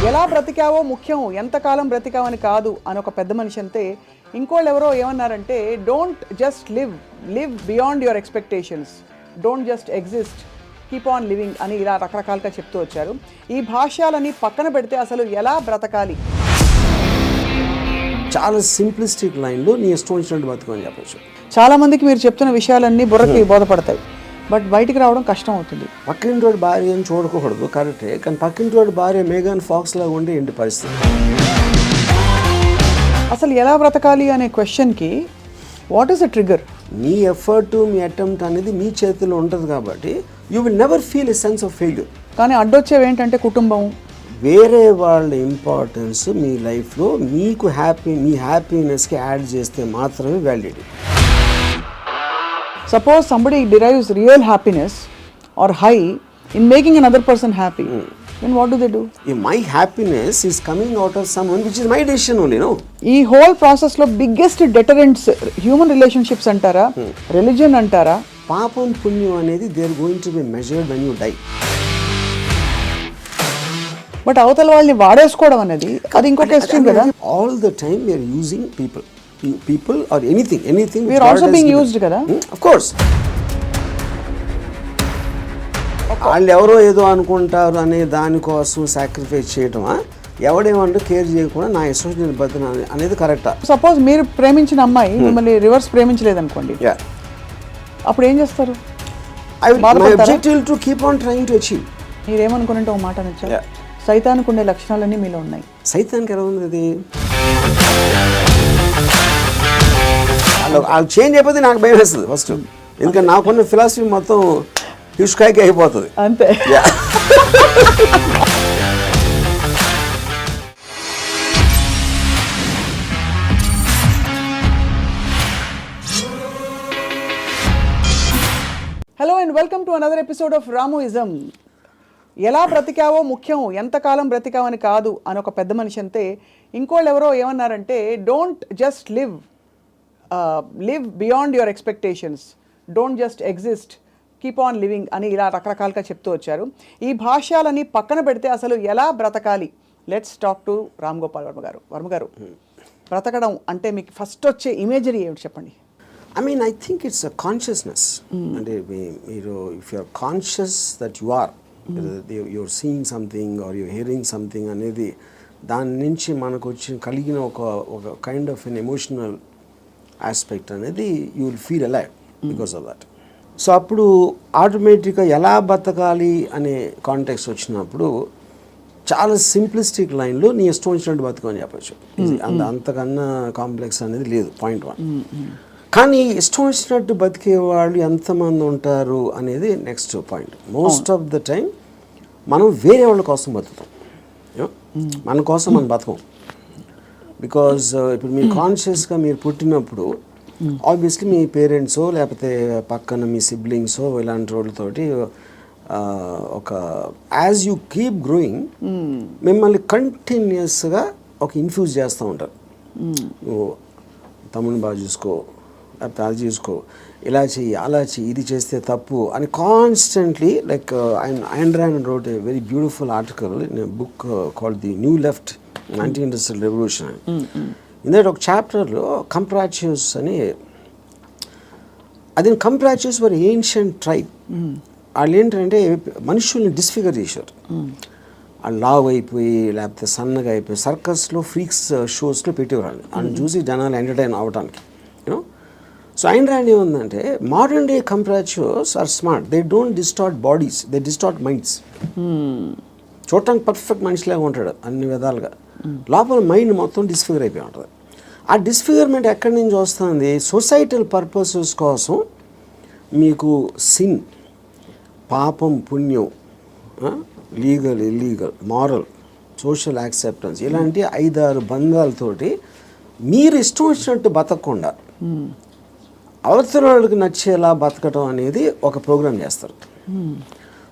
ఎలా బ్రతికావో ముఖ్యం, ఎంతకాలం బ్రతికావని కాదు అని ఒక పెద్ద మనిషి అంతే. ఇంకోళ్ళు ఎవరో ఏమన్నారంటే, don't just live beyond your expectations, don't just exist, keep on living అని ఇలా రకరకాలుగా చెప్తూ వచ్చారు. ఈ భాష్యాలని పక్కన పెడితే అసలు ఎలా బ్రతకాలి? చాలా సింప్లిస్టిక్ లైన్లో నీ ఇష్టం వచ్చినట్టు బతుకని చెప్పచ్చు. చాలామందికి మీరు చెప్తున్న విషయాలన్నీ బుర్రకి బోధపడతాయి, బట్ బయటికి రావడం కష్టం అవుతుంది. పక్కింటోడి భార్యను చూడకూడదు కరెక్టే, కానీ పక్కింటోడి భార్య మేఘన్ ఫాక్స్ లాగా ఉండి ఏంటి పరిస్థితి? అసలు ఎలా బ్రతకాలి అనే క్వశ్చన్కి what is the trigger? Me effort, me attempt అనేది మీ చేతిలో ఉంటుంది కాబట్టి you will never feel a sense of failure. కానీ అడ్డొచ్చేవి ఏంటంటే కుటుంబం, వేరే వాళ్ళ ఇంపార్టెన్స్ మీ లైఫ్లో మీకు మీ హ్యాపీనెస్కి యాడ్ చేస్తే మాత్రమే validity. Suppose somebody derives real happiness or high in making another person happy, then what do? My happiness is coming out of someone which is my decision only, no? ఈ whole process లో biggest deterrents human relationships అంటారా, religion అంటారా? పాపం పుణ్యం అనేది they are going to be measured when you die. But అవతల వాళ్ళని వాడేసుకోవడం అనేది అది ఇంకొక ఎక్స్ట్రీమ్ కదా. All the time we are using people or anything we are also being used kada. Of course. వాళ్ళు ఎవరో ఏదో అనుకుంటారు అనే దానికోసం సాక్రిఫైస్ చేయటమా, ఎవడేమంటూ కేర్ చేయకుండా నా ఇష్టం నేను బతున్నా అనేది కరెక్టా? సపోజ్ మీరు ప్రేమించిన అమ్మాయి మిమ్మల్ని రివర్స్ ప్రేమించలేదు అనుకోండి, అప్పుడు ఏం చేస్తారు? My objective to keep on trying to achieve. మీరేమనుకుంటే ఒక మాట నచ్చా, సైతానికి ఉండే లక్షణాలన్నీ మీలో ఉన్నాయి. సైతానికి ఎలా ఉంది అది? వాళ్ళు చేంజ్ అయిపోతే నాకు భయం వేస్తుంది ఫస్ట్, ఎందుకంటే నాకున్న ఫిలాసఫీ మొత్తం హిష్కాయకి అయిపోతుంది అంతే. Hello and welcome to another episode of Ramoism. ఎలా బ్రతికావో ముఖ్యం, ఎంతకాలం బ్రతికావని కాదు అని ఒక పెద్ద మనిషి అంతే. ఇంకోళ్ళు ఎవరో ఏమన్నారంటే, don't just live beyond your expectations, don't just exist, keep on living అని ఇలా రకరకాలుగా చెప్తూ వచ్చారు. ఈ భాష్యాలని పక్కన పెడితే అసలు ఎలా బ్రతకాలి? Let's talk to Ram Gopal Varma గారు. వర్మ గారు, బ్రతకడం అంటే మీకు ఫస్ట్ వచ్చే ఇమేజరీ ఏమిటి చెప్పండి? I think it's a consciousness. అంటే మీరు if you are conscious that you are you're seeing something or you're hearing something అనేది దాని నుంచి మనకు కలిగిన ఒక kind of an emotional aspect అనేది you will feel alive because of that. So అప్పుడు ఆటోమేటిక్గా ఎలా బతకాలి అనే కాంటెక్స్ట్ వచ్చినప్పుడు చాలా సింప్లిస్టిక్ లైన్లో నీ ఇష్టం వచ్చినట్టు బతకని చెప్పచ్చు. అంతకన్నా కాంప్లెక్స్ అనేది లేదు, పాయింట్ 1. కానీ ఇష్టం వచ్చినట్టు బతికే వాళ్ళు ఎంతమంది ఉంటారు అనేది next point. Most of the time మనం వేరే వాళ్ళ కోసం బతుకుతాం, మన కోసం మనం బతకం. బికాజ్ ఇప్పుడు మీరు కాన్షియస్గా మీరు పుట్టినప్పుడు ఆబ్వియస్లీ మీ పేరెంట్సో లేకపోతే పక్కన మీ సిబ్లింగ్సో ఇలాంటి వాళ్ళతోటి ఒక యాజ్ యూ కీప్ గ్రోయింగ్ మిమ్మల్ని కంటిన్యూస్గా ఒక ఇన్ఫ్యూజ్ చేస్తూ ఉంటారు. నువ్వు తమ్ముని బాగా చూసుకో, లేకపోతే అది చూసుకో, ఇలా చెయ్యి, అలా చెయ్యి, ఇది చేస్తే తప్పు అని constantly. Like Ayn Rand wrote a very beautiful article in a book called The New Left, Anti-Industrial Revolution. ఇందులో ఒక చాప్టర్లో కంప్రాచ్యూస్ అని, అది కంప్రాచ్యూస్ వర్ ఏన్షియంట్ ట్రైబ్. వాళ్ళు ఏంటంటే మనుషుల్ని డిస్ఫిగర్ చేశారు. వాళ్ళు లావ్ అయిపోయి లేకపోతే సన్నగా అయిపోయి సర్కస్లో ఫ్రీక్స్ షోస్లో పెట్టేవాళ్ళు. వాళ్ళని చూసి జనాలు ఎంటర్టైన్ అవ్వడానికి, యూనో. సో Ayn Rand ఏముందంటే, modern day comprachicos are smart, they don't distort bodies, they distort minds. చూడటానికి పర్ఫెక్ట్ మనిషిలాగా ఉంటాడు అన్ని విధాలుగా, లోపల మైండ్ మొత్తం డిస్ఫిగర్ అయిపోయి ఉంటుంది. ఆ డిస్ఫిగర్మెంట్ ఎక్కడి నుంచి వస్తుంది? సొసైటల్ పర్పసెస్ కోసం మీకు సిన్, పాపం పుణ్యం, legal illegal, moral, social acceptance, ఇలాంటి 5-6 బంధాలతోటి మీరు ఇష్టం వచ్చినట్టు బతకకుండా అవతల వాళ్ళకి నచ్చేలా బతకటం అనేది ఒక ప్రోగ్రామ్ చేస్తారు.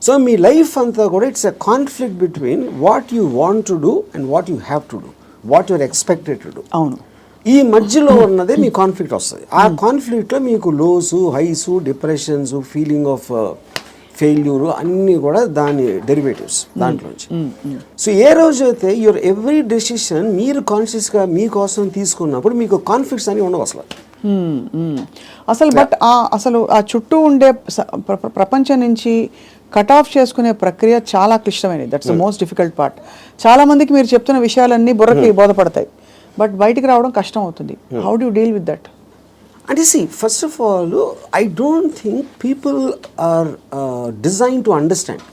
సో మీ లైఫ్ అంతా కూడా it's a conflict between what you want to do and what you have to do, what you're expected to do. అవును, ఈ మధ్యలో ఉన్నదే మీ కాన్ఫ్లిక్ట్ వస్తుంది. ఆ కాన్ఫ్లిక్ట్లో మీకు lows, highs, depressions, feeling of failure అన్నీ కూడా దాని డెరివేటివ్స్ దాంట్లోంచి. సో ఏ రోజైతే యువర్ ఎవ్రీ డెసిషన్ మీరు కాన్షియస్గా మీకోసం తీసుకున్నప్పుడు మీకు కాన్ఫ్లిక్ట్స్ అని ఉండవు అసలు. అసలు బట్ అసలు ఆ చుట్టూ ఉండే ప్రపంచం నుంచి కట్ ఆఫ్ చేసుకునే ప్రక్రియ చాలా క్లిష్టమైనది. That's the most difficult part. చాలా మందికి మీరు చెప్తున్న విషయాలన్నీ బుర్రకి బోధపడతాయి, బట్ బయటికి రావడం కష్టం అవుతుంది. How do you deal with that? అంటే first of all I don't think people are design to understand.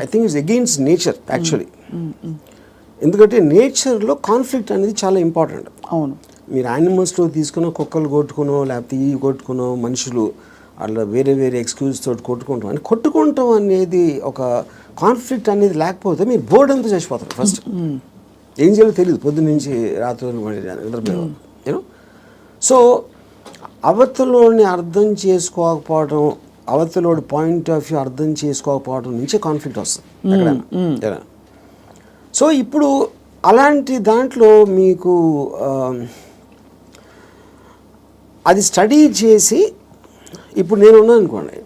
I think it's against nature actually. ఎందుకంటే నేచర్లో కాన్ఫ్లిక్ట్ అనేది చాలా ఇంపార్టెంట్. అవును. మీరు యానిమల్స్లో తీసుకున్న కుక్కలు కొట్టుకునో లేకపోతే ఇవి కొట్టుకునో మనుషులు అట్లా వేరే వేరే ఎక్స్క్యూజ్ తోటి కొట్టుకుంటాం అని కొట్టుకుంటాం అనేది ఒక కాన్ఫ్లిక్ట్ అనేది లేకపోతే మీరు బోర్డు అంతా చచ్చిపోతారు. ఫస్ట్ ఏం చేయాలో తెలియదు పొద్దున్న నుంచి రాత్రి యూనో. సో అవతలోని అర్థం చేసుకోకపోవడం, అవతలోడి పాయింట్ ఆఫ్ వ్యూ అర్థం చేసుకోకపోవడం నుంచే కాన్ఫ్లిక్ట్ వస్తుంది ఎక్కడైనా. సో ఇప్పుడు అలాంటి దాంట్లో మీకు అది స్టడీ చేసి ఇప్పుడు నేను ఉన్నాను అనుకోండి,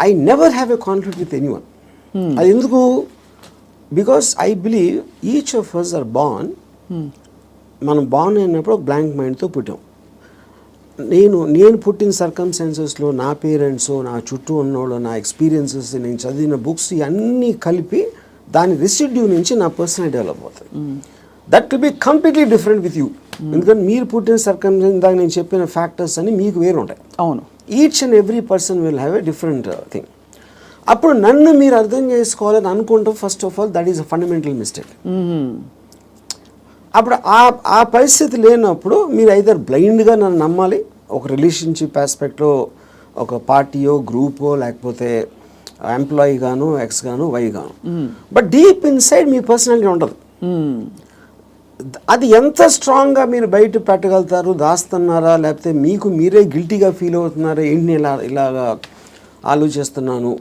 I never have a conflict with anyone. అది ఎందుకు? Because I believe each of us are born. మనం బార్న్ అయినప్పుడు ఒక బ్లాంక్ మైండ్తో పుట్టాం. నేను పుట్టిన సర్కమ్స్టాన్సెస్లో నా పేరెంట్స్, నా చుట్టూ ఉన్నోళ్ళు, నా ఎక్స్పీరియన్సెస్, నేను చదివిన బుక్స్ ఇవన్నీ కలిపి దాని రెసిడ్యూ నుంచి నా పర్సనల్ డెవలప్ అవుతుంది. That will be completely different with you. ఎందుకంటే మీరు పుట్టిన సర్కమ్స్టాన్స్ దాకా నేను చెప్పిన ఫ్యాక్టర్స్ అన్ని మీకు వేరు ఉంటాయి. అవును. Each and every person will have a different thing. అప్పుడు నన్ను మీరు అర్థం చేసుకోవాలని అనుకుంటాం. First of all that is a fundamental mistake. అప్పుడు ఆ పరిస్థితి లేనప్పుడు మీరు ఐదర్ బ్లైండ్గా నన్ను నమ్మాలి, ఒక రిలేషన్షిప్ ఆస్పెక్ట్లో ఒక పార్టీయో గ్రూపో లేకపోతే ఎంప్లాయీ గాను, ఎక్స్ గాను, వై గాను. But deep inside me personality ఉండదు. అది ఎంత స్ట్రాంగ్గా మీరు బయట పెట్టగలుగుతారు, దాస్తున్నారా లేకపోతే మీకు మీరే గిల్టీగా ఫీల్ అవుతున్నారా, ఏంటి ఇలాగా ఆలోచిస్తున్నాను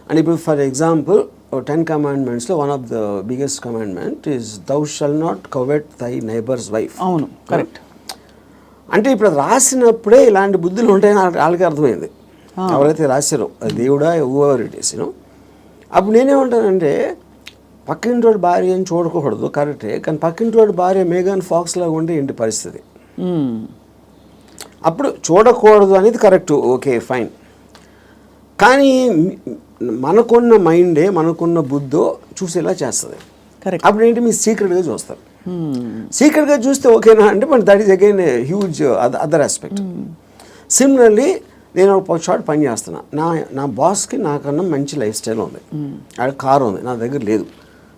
అని. ఇప్పుడు ఫర్ ఎగ్జాంపుల్ 10 commandmentsలో one of the biggest commandment is thou shall not covet thy neighbour's wife. అవును, కరెక్ట్. అంటే ఇప్పుడు రాసినప్పుడే ఇలాంటి బుద్ధులు ఉంటాయని వాళ్ళకి అర్థమైంది, ఎవరైతే రాశారో దేవుడా ఎవర్ ఇట్ ఈస్ యూనో. అప్పుడు నేనేమంటానంటే పక్కింటోడి భార్య అని చూడకూడదు, కరెక్టే, కానీ పక్కింటోడి భార్య మేఘన్ ఫాక్స్ లాగా ఉంటే ఏంటి పరిస్థితి? అప్పుడు చూడకూడదు అనేది కరెక్ట్, ఓకే ఫైన్. కానీ మనకున్న మైండే, మనకున్న బుద్ధో చూసేలా చేస్తుంది. అప్పుడు ఏంటి మీరు సీక్రెట్గా చూస్తారు. సీక్రెట్గా చూస్తే ఓకేనా అంటే but that is again a huge other aspect. Similarly నేను ఒక షార్ట్ పని చేస్తున్నా, నా బాస్కి నాకన్నా మంచి లైఫ్ స్టైల్ ఉంది, ఆడ కారు ఉంది, నా దగ్గర లేదు,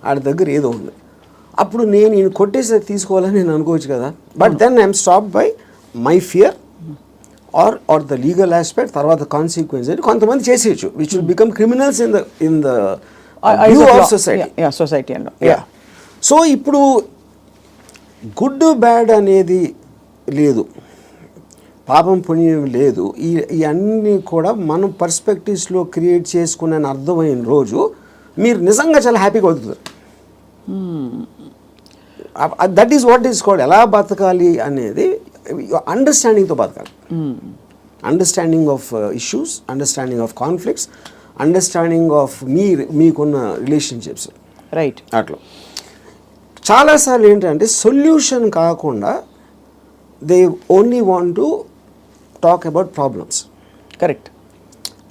ఆడ దగ్గర ఏదో ఉంది. అప్పుడు నేను ఈయన కొట్టేసి తీసుకోవాలని నేను అనుకోవచ్చు కదా. But then I'm stop by my fear or the legal aspect, తర్వాత కాన్సిక్వెన్స్ అంటే కొంతమంది చేసేయచ్చు which will become criminals in the view of society. So ఇప్పుడు గుడ్ బ్యాడ్ అనేది లేదు, పాపం పుణ్యం లేదు, ఇవన్నీ కూడా మనం పర్స్పెక్టివ్స్లో క్రియేట్ చేసుకునే అర్థమైన రోజు మీరు నిజంగా చాలా హ్యాపీగా అవుతుంది. That is what is called ఎలా బతకాలి అనేది అండర్స్టాండింగ్తో బతకాలి. Understanding of issues, understanding of conflicts, understanding of మీకున్న రిలేషన్షిప్స్. రైట్. అట్లా చాలాసార్లు ఏంటంటే సొల్యూషన్ కాకుండా they only want to talk about problems. Correct.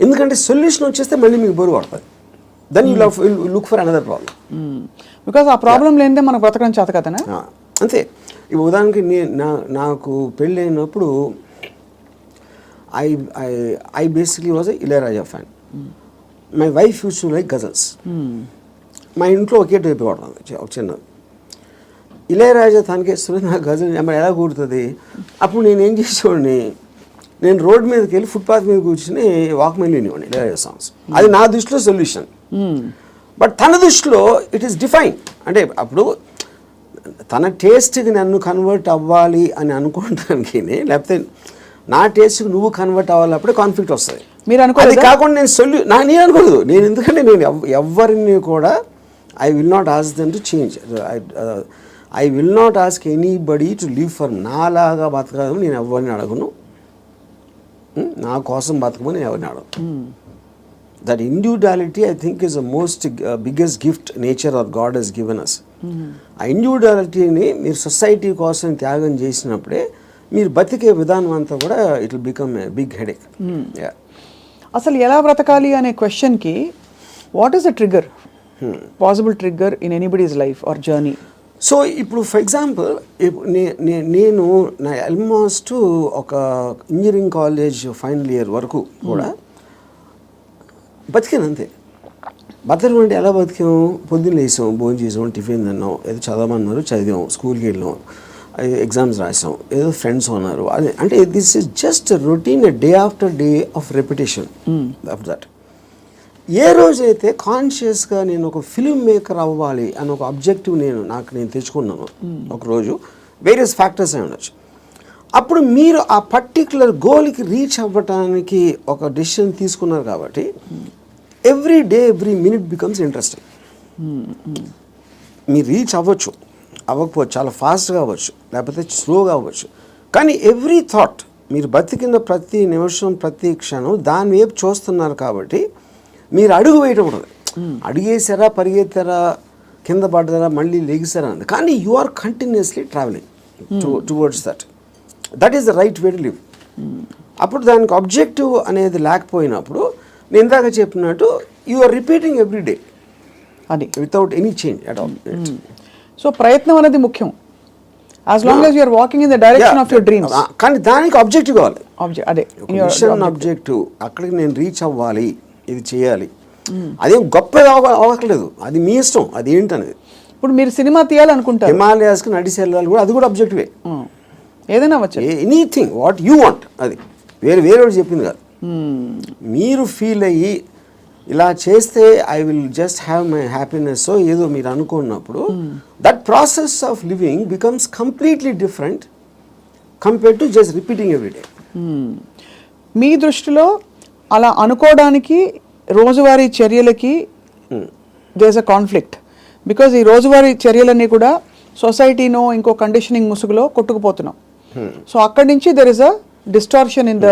ఎందుకంటే సొల్యూషన్ వచ్చేస్తే మళ్ళీ మీకు బరువు పడుతుంది. Then you look for another problem. Because ఆ ప్రాబ్లం లేనిదే మనకు బ్రతకడం చేత కదనా. అంతే. ఇప్పుడు ఉదాహరణకి నాకు పెళ్ళి అయినప్పుడు I basically was a Ilaiyaraaja fan. My wife use to like ghazals. మా ఇంట్లో ఒకే టైప్ పడుతుంది ఒక చిన్న ఇళయరాజా తనకేస్తుంది, నాకు గజల్ ఎలా కూడుతుంది. అప్పుడు నేనేం చేసేవాడిని, నేను రోడ్ మీదకి వెళ్ళి ఫుట్పాత్ మీద కూర్చుని వాక్మెన్ వినేవాడిని ఇళయరాజా సాంగ్స్. అది నా దృష్టిలో సొల్యూషన్. బట్ తన దృష్టిలో ఇట్ ఈస్ డిఫైన్. అంటే అప్పుడు తన టేస్ట్కి నన్ను కన్వర్ట్ అవ్వాలి అని అనుకోవడానికి, లేకపోతే నా టేస్ట్కి నువ్వు కన్వర్ట్ అవ్వాలి, అప్పుడే కాన్ఫ్లిక్ట్ వస్తుంది. మీరు అనుకోలేదు. అది కాకుండా నేను అనుకోలేదు. నేను ఎందుకంటే నేను ఎవరిని కూడా I will not ask them to change. I will not ask anybody to live for నాలాగా బతకడం నేను ఎవరిని అడగను, నా కోసం బతకమని ఎవరిని అడగను. That individuality, I think, is the most biggest gift nature or God has given us. ఆ ఇండివిజువాలిటీని మీరు సొసైటీ కోసం త్యాగం చేసినప్పుడే మీరు బతికే విధానం అంతా కూడా it will become a big headache. అసలు ఎలా బ్రతకాలి అనే క్వశ్చన్కి what is the trigger, possible trigger in anybody's life or journey? So ఇప్పుడు ఫర్ ఎగ్జాంపుల్ నేను నా ఆల్మోస్ట్ ఒక ఇంజనీరింగ్ కాలేజ్ ఫైనల్ ఇయర్ వరకు కూడా బతికాను అంతే. బతకడం అంటే ఎలా బతికాము? పొద్దున్న లేసాం, భోజనం చేసాం, టిఫిన్ తిన్నాం, ఏదో చదవమన్నారు చదివాం, స్కూల్కి వెళ్ళాం, ఎగ్జామ్స్ రాసాం, ఏదో ఫ్రెండ్స్ ఉన్నారు. అదే అంటే this is just routine, day after day of repetition of that. ఏ రోజైతే కాన్షియస్గా నేను ఒక ఫిల్మ్ మేకర్ అవ్వాలి అని ఒక అబ్జెక్టివ్ నేను తెచ్చుకున్నాను ఒకరోజు, వేరియస్ ఫ్యాక్టర్స్ అయి ఉండొచ్చు, అప్పుడు మీరు ఆ పర్టిక్యులర్ గోల్కి రీచ్ అవ్వటానికి ఒక డెసిషన్ తీసుకున్నారు కాబట్టి every day every minute becomes interesting. మీరు రీచ్ అవ్వకపోవచ్చు, చాలా ఫాస్ట్గా అవ్వచ్చు, లేకపోతే స్లోగా అవ్వచ్చు, కానీ ఎవ్రీ థాట్, మీరు బతికిన ప్రతి నిమిషం ప్రతి క్షణం దాని వైపు చూస్తున్నారు కాబట్టి మీరు అడుగు వేయటం ఉంటుంది. అడిగేసారా, పరిగెత్తారా, కింద పడ్డారా, మళ్ళీ లెగిసారా అన్నది, కానీ you are continuously travelling towards that. That is the right way to live. అప్పుడు దానికి ఆబ్జెక్టివ్ అనేది లేకపోయినప్పుడు నేను ఇందాక చెప్పినట్టు you are repeating every day అది without any change at all. So ప్రయత్నం అనేది ముఖ్యం, as long as you are walking in the direction of your dreams. కానీ దానికి ఆబ్జెక్టివ్ కావాలి, అదే మిషన్ ఆబ్జెక్టివ్. అక్కడికి నేను రీచ్ అవ్వాలి, ఇది చేయాలి, అదేం గొప్పగా అవ్వట్లేదు, అది మీ ఇష్టం, అది ఏంటనేది. ఇప్పుడు మీరు సినిమా తీయాలనుకుంటారు, హిమాలయాస్కి నడిచి వెళ్ళాలి కూడా, అది కూడా ఆబ్జెక్టివే. ఏదైనా అవ్వచ్చు, ఎనీథింగ్ వాట్ యూ వాంట్, అది వేరే చెప్పింది కాదు. మీరు ఫీల్ అయ్యి ఇలా చేస్తే I will just have my happiness ఏదో మీరు అనుకున్నప్పుడు that process of living becomes completely different compared to just repeating every day. మీ దృష్టిలో అలా అనుకోవడానికి రోజువారీ చర్యలకి there is a conflict, because ఈ రోజువారీ చర్యలన్నీ కూడా సొసైటీనో ఇంకో కండిషనింగ్ ముసుగులో కొట్టుకుపోతున్నాం. సో అక్కడి నుంచి there is a distortion in the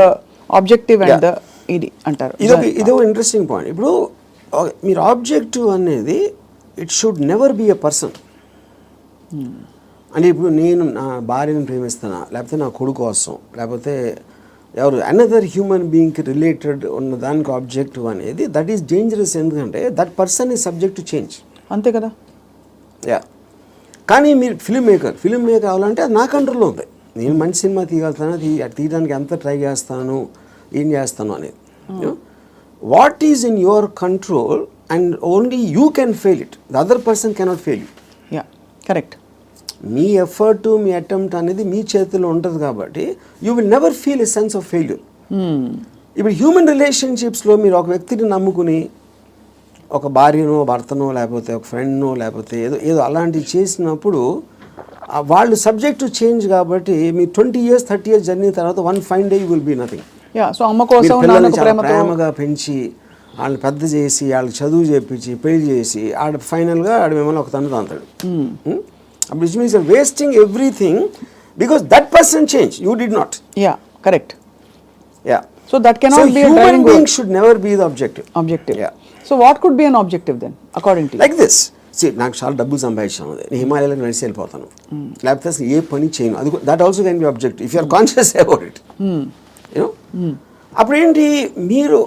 objective and the ఇది అంటారు. ఇదొక ఇంట్రెస్టింగ్ పాయింట్. ఇప్పుడు మీరు ఆబ్జెక్టివ్ అనేది it should never be a person. అంటే ఇప్పుడు నేను నా భార్యను ప్రేమిస్తానా, లేకపోతే నా కొడుకు కోసం, లేకపోతే ఎవరు అనదర్ హ్యూమన్ బీయింగ్కి రిలేటెడ్ ఉన్న దానికి ఆబ్జెక్టివ్ అనేది దట్ ఈస్ డేంజరస్. ఎందుకంటే that person is subject to change. అంతే కదా. కానీ మీరు ఫిల్మ్ మేకర్ అవ్వాలంటే అది నా కంట్రోల్లో ఉంది. నేను మంచి సినిమా తీయగలుగుతాను, తీయడానికి ఎంత ట్రై చేస్తాను, ఏం చేస్తాను అనేది. What is in your control and only you can fail it, the other person cannot fail you. Correct. Me effort, me attempt అనేది మీ చేతిలో ఉంటుంది కాబట్టి you will never feel a sense of failure. ఇప్పుడు human రిలేషన్షిప్స్లో మీరు ఒక వ్యక్తిని నమ్ముకుని ఒక భార్యనో, భర్తనో, లేకపోతే ఒక ఫ్రెండ్నో, లేకపోతే ఏదో అలాంటివి చేసినప్పుడు వాళ్ళు సబ్జెక్ట్ టు చేంజ్ కాబట్టి మీ 20 years 30 years జర్నీ తర్వాత one fine day you will be nothing. So అమ్మ కోసం ప్రేమగా పెంచి వాళ్ళని పెద్ద చేసి వాళ్ళకి చదువు చేపించి పెళ్లి చేసి ఫైనల్గా మిమ్మల్ని ఒక తను తాంతాడు. Which means you're wasting everything because that person changed, you did not. Yeah, correct. Yeah. So that cannot be a driving human being should never be the objective. Yeah. So what could be an objective then, according to you? Like this. See, నాకు చాలా డబ్బులు సంపాదించాను, నేను హిమాలయాలకు నడిచి వెళ్ళిపోతాను, లేకపోతే అసలు ఏ పని చేయను, అది that also can be objective if you are conscious about it. You know అప్పుడు ఏంటి మీరు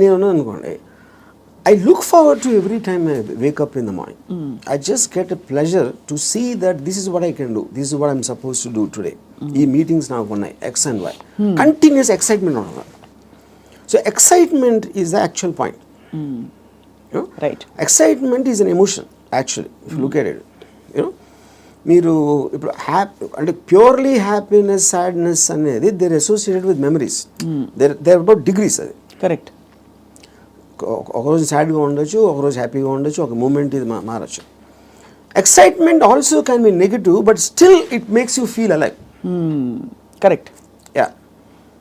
నేను అనుకోండి, I look forward to every time I wake up in the morning. I just get a pleasure to see that this is what I can do. This is what I'm supposed to do today. Ee meetings now unnai X and Y. Continuous excitement on. So excitement is the actual point. You know? Right. Excitement is an emotion actually. If you look at it, you know, మీరు ఇప్పుడు అంటే purely happiness, sadness అనేది they're associated with memories. They're about degrees. అది correct. ఒకరోజు సాడ్గా ఉండొచ్చు, ఒకరోజు హ్యాపీగా ఉండొచ్చు, ఒక మూమెంట్ ఇది మారచ్చు. Excitement also can be negative but still it makes you feel alive. Correct. Yeah,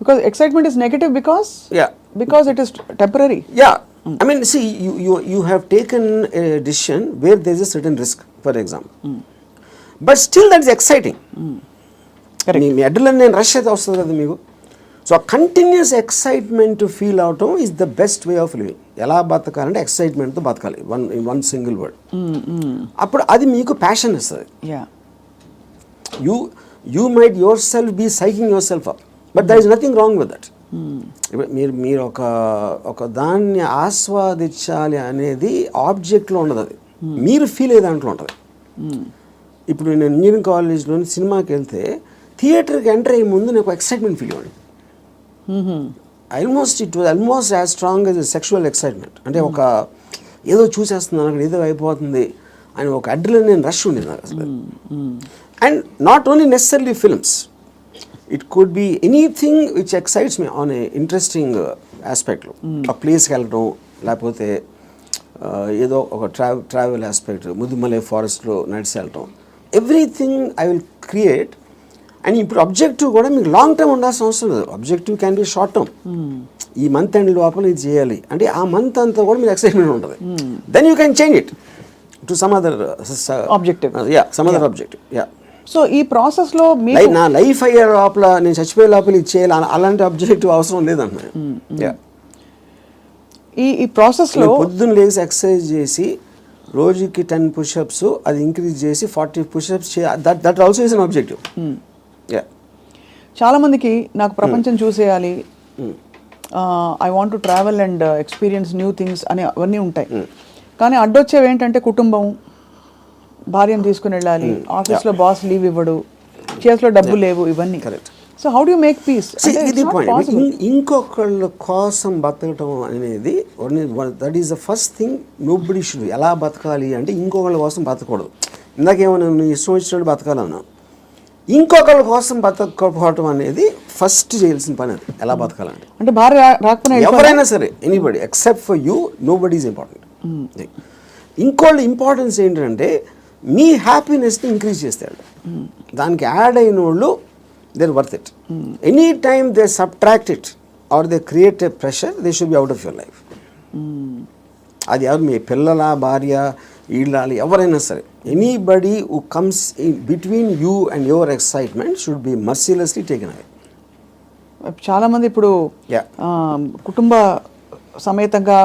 because excitement is negative because it is temporary. Yeah, I mean, see, you have taken a decision where there is a certain risk, for example. But still that is exciting. Correct. Me adrenaline rush అయితే వస్తుంది కదా మీకు. So continuous excitement feel అవటం is the best way of living. ఎలా బతకాలంటే ఎక్సైట్మెంట్తో బతకాలి, one single word. అప్పుడు అది మీకు ప్యాషన్ ఇస్తుంది. You might yourself be psyching yourself up, but there is nothing wrong with that. మీరు ఒక దాన్ని ఆస్వాదించాలి అనేది ఆబ్జెక్ట్లో ఉండదు, అది మీరు ఫీల్ అయ్యే దాంట్లో ఉంటుంది. ఇప్పుడు నేను ఇంజనీరింగ్ కాలేజ్లో సినిమాకి వెళ్తే థియేటర్కి ఎంటర్ అయ్యే ముందు నాకు ఎక్సైట్మెంట్ ఫీల్ అవ్వండి. It was almost as strong as sexual excitement. అంటే ఒక ఏదో చూసేస్తున్నాను, అక్కడ ఏదో అయిపోతుంది అని ఒక అడ్రినలిన్ రష్ ఉండేది నాకు అసలు. And not only necessary films, it could be anything which excites me on a interesting ఆస్పెక్ట్లో. ఒక ప్లేస్కి వెళ్ళడం, లేకపోతే ఏదో ఒక ట్రావెల్ ఆస్పెక్ట్, ముదుమలై ఫారెస్ట్లో నడిచి వెళ్ళటం, everything I will create. And ఇప్పుడు అబ్జెక్టివ్ కూడా మీకు లాంగ్ టర్మ్ ఉండాల్సిన అవసరం లేదు. Objective can be short term. ఈ మంత్ ఎండ్ లోపల ఇది చేయాలి అంటే ఆ మంత్ అంతా కూడా మీకు ఎక్సైట్మెంట్ ఉంటుంది. Then you can change it to some other objective. Some other objective. So ఈ ప్రాసెస్లో నా లైఫ్ అయ్యే లోపల, నేను చచ్చిపోయే లోపల ఇది చేయాలి, అలాంటి అబ్జెక్టివ్ అవసరం లేదన్న. ఈ ప్రాసెస్లో పొద్దున్న లేచి ఎక్సర్సైజ్ చేసి రోజుకి 10 పుషప్స్, అది ఇంక్రీజ్ చేసి 40 pushups that also is an objective. చాలా మందికి నాకు ప్రపంచం చూసేయాలి, I want to travel and experience new things అని అవన్నీ ఉంటాయి. కానీ అడ్డొచ్చేవి ఏంటంటే కుటుంబం, భార్యను తీసుకుని వెళ్ళాలి, ఆఫీస్లో బాస్ లీవ్ ఇవ్వడు, చేతిలో డబ్బు లేవు, ఇవన్నీ. So how do you make peace? ఇది పాయింట్. ఇంకొకళ్ళ కోసం బతకటం అనేది that is the first thing nobody should. ఎలా బతకాలి అంటే ఇంకొకళ్ళ కోసం బతకూడదు. ఇందాకేమన్నా నువ్వు ఇష్టం వచ్చినట్టు బతకాలన్నా, ఇంకొకళ్ళ కోసం బతకపోవటం అనేది ఫస్ట్ చేయాల్సిన పని. అది ఎలా బతకాలంటే, అంటే భార్య రాకపోయినా ఎవరైనా సరే, anybody except for you, nobody is important. ఇంకోళ్ళ ఇంపార్టెన్స్ ఏంటంటే మీ హ్యాపీనెస్ని ఇంక్రీజ్ చేస్తాడు. దానికి యాడ్ అయిన వాళ్ళు they're worth it. Anytime they subtract it or they create a pressure, they should be out of your life. అది ఎవరు, మీ పిల్లల, భార్య, ఇళ్ళాలి, ఎవరైనా సరే, anybody who comes in between you and your excitement should be mercilessly taken away. చాలామంది ఇప్పుడు కుటుంబ సమేతంగా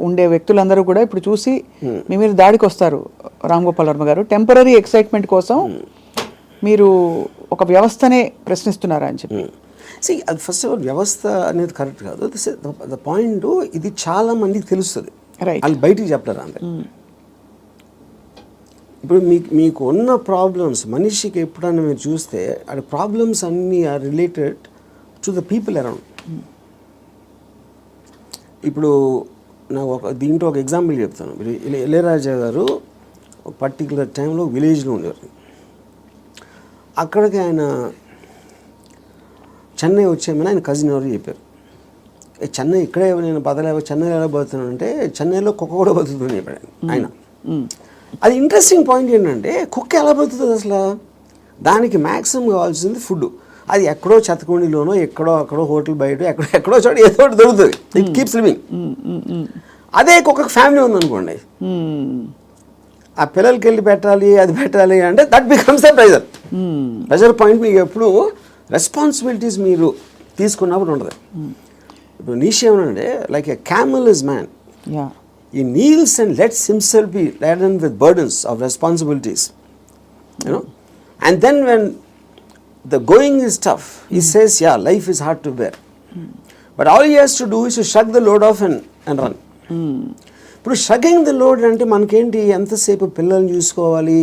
ఉండే వ్యక్తులందరూ కూడా ఇప్పుడు చూసి మీ మీద దాడికి వస్తారు. రామ్ గోపాల్ వర్మ గారు, టెంపరీ ఎక్సైట్మెంట్ కోసం మీరు ఒక వ్యవస్థనే ప్రశ్నిస్తున్నారా అని చెప్పి. అది ఫస్ట్ ఆఫ్ ఆల్ వ్యవస్థ అనేది కరెక్ట్ కాదు. ద పాయింట్, ఇది చాలా మందికి తెలుస్తుంది, వాళ్ళు బయటికి చెప్తారు అంతే. ఇప్పుడు మీకు ఉన్న ప్రాబ్లమ్స్, మనిషికి ఎప్పుడన్నా మీరు చూస్తే ఆ ప్రాబ్లమ్స్ అన్నీ are related to the people around. ఇప్పుడు నాకు దీంట్లో ఒక ఎగ్జాంపుల్ చెప్తాను. ఇళయరాజా గారు పర్టికులర్ టైంలో విలేజ్లో ఉండేవారు. అక్కడికి ఆయన చెన్నై వచ్చేమని ఆయన కజిన్ ఎవరు చెప్పారు. చెన్నై ఇక్కడే నేను బతలేవో, చెన్నైలో ఎలా బతుకుతున్నాను అంటే, చెన్నైలో కుక్క కూడా బతుకుతుంది చెప్పాడు ఆయన. అది ఇంట్రెస్టింగ్ పాయింట్ ఏంటంటే, కుక్క ఎలా బతుకుతుంది అసలు? దానికి మ్యాక్సిమం కావాల్సింది ఫుడ్. అది ఎక్కడో చెత్తకుండిలోనో, ఎక్కడో అక్కడో హోటల్ బయట, ఎక్కడో చోట ఏదో ఒకటి దొరుకుతుంది. It keeps living. అదే కుక్కకు ఫ్యామిలీ ఉందనుకోండి, ఆ పిల్లలకి వెళ్ళి పెట్టాలి, అది పెట్టాలి అంటే that becomes the pressure. Pressure point మీకు ఎప్పుడు రెస్పాన్సిబిలిటీస్ మీరు తీసుకున్నప్పుడు ఉండదు. ఇప్పుడు నీషే ఏమనంటే, like a camel is man, ఈ kneels and lets himself be laden with burdens of responsibilities, you know, and then when the going is tough, he says, yeah, life is hard to bear, but all he has to do is to shrug the load off and run. ఇప్పుడు షగింగ్ the load అంటే మనకేంటి, ఎంతసేపు పిల్లల్ని చూసుకోవాలి,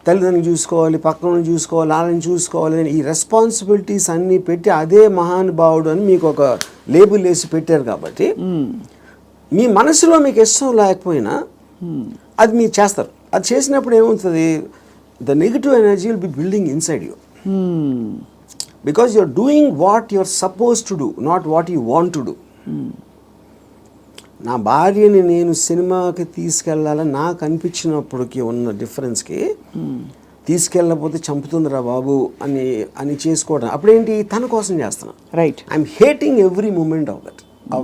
తల్లిదండ్రులు చూసుకోవాలి, పక్కన చూసుకోవాలి, వాళ్ళని చూసుకోవాలి, ఈ రెస్పాన్సిబిలిటీస్ అన్నీ పెట్టి అదే మహానుభావుడు అని మీకు ఒక లేబుల్ వేసి పెట్టారు. కాబట్టి మీ మనసులో మీకు ఇష్టం లేకపోయినా అది మీరు చేస్తారు. అది చేసినప్పుడు ఏమవుతుంది, the negative energy will be building inside you, because you are doing what you are supposed to do, not what you want to do. నా భార్యని నేను సినిమాకి తీసుకెళ్ళాలని నాకు అనిపించినప్పటికి ఉన్న డిఫరెన్స్కి, తీసుకెళ్ళకపోతే చంపుతుందిరా బాబు అని చేసుకోవడం అప్పుడేంటి, తన కోసం చేస్తున్నాను. Right. I'm hating every moment of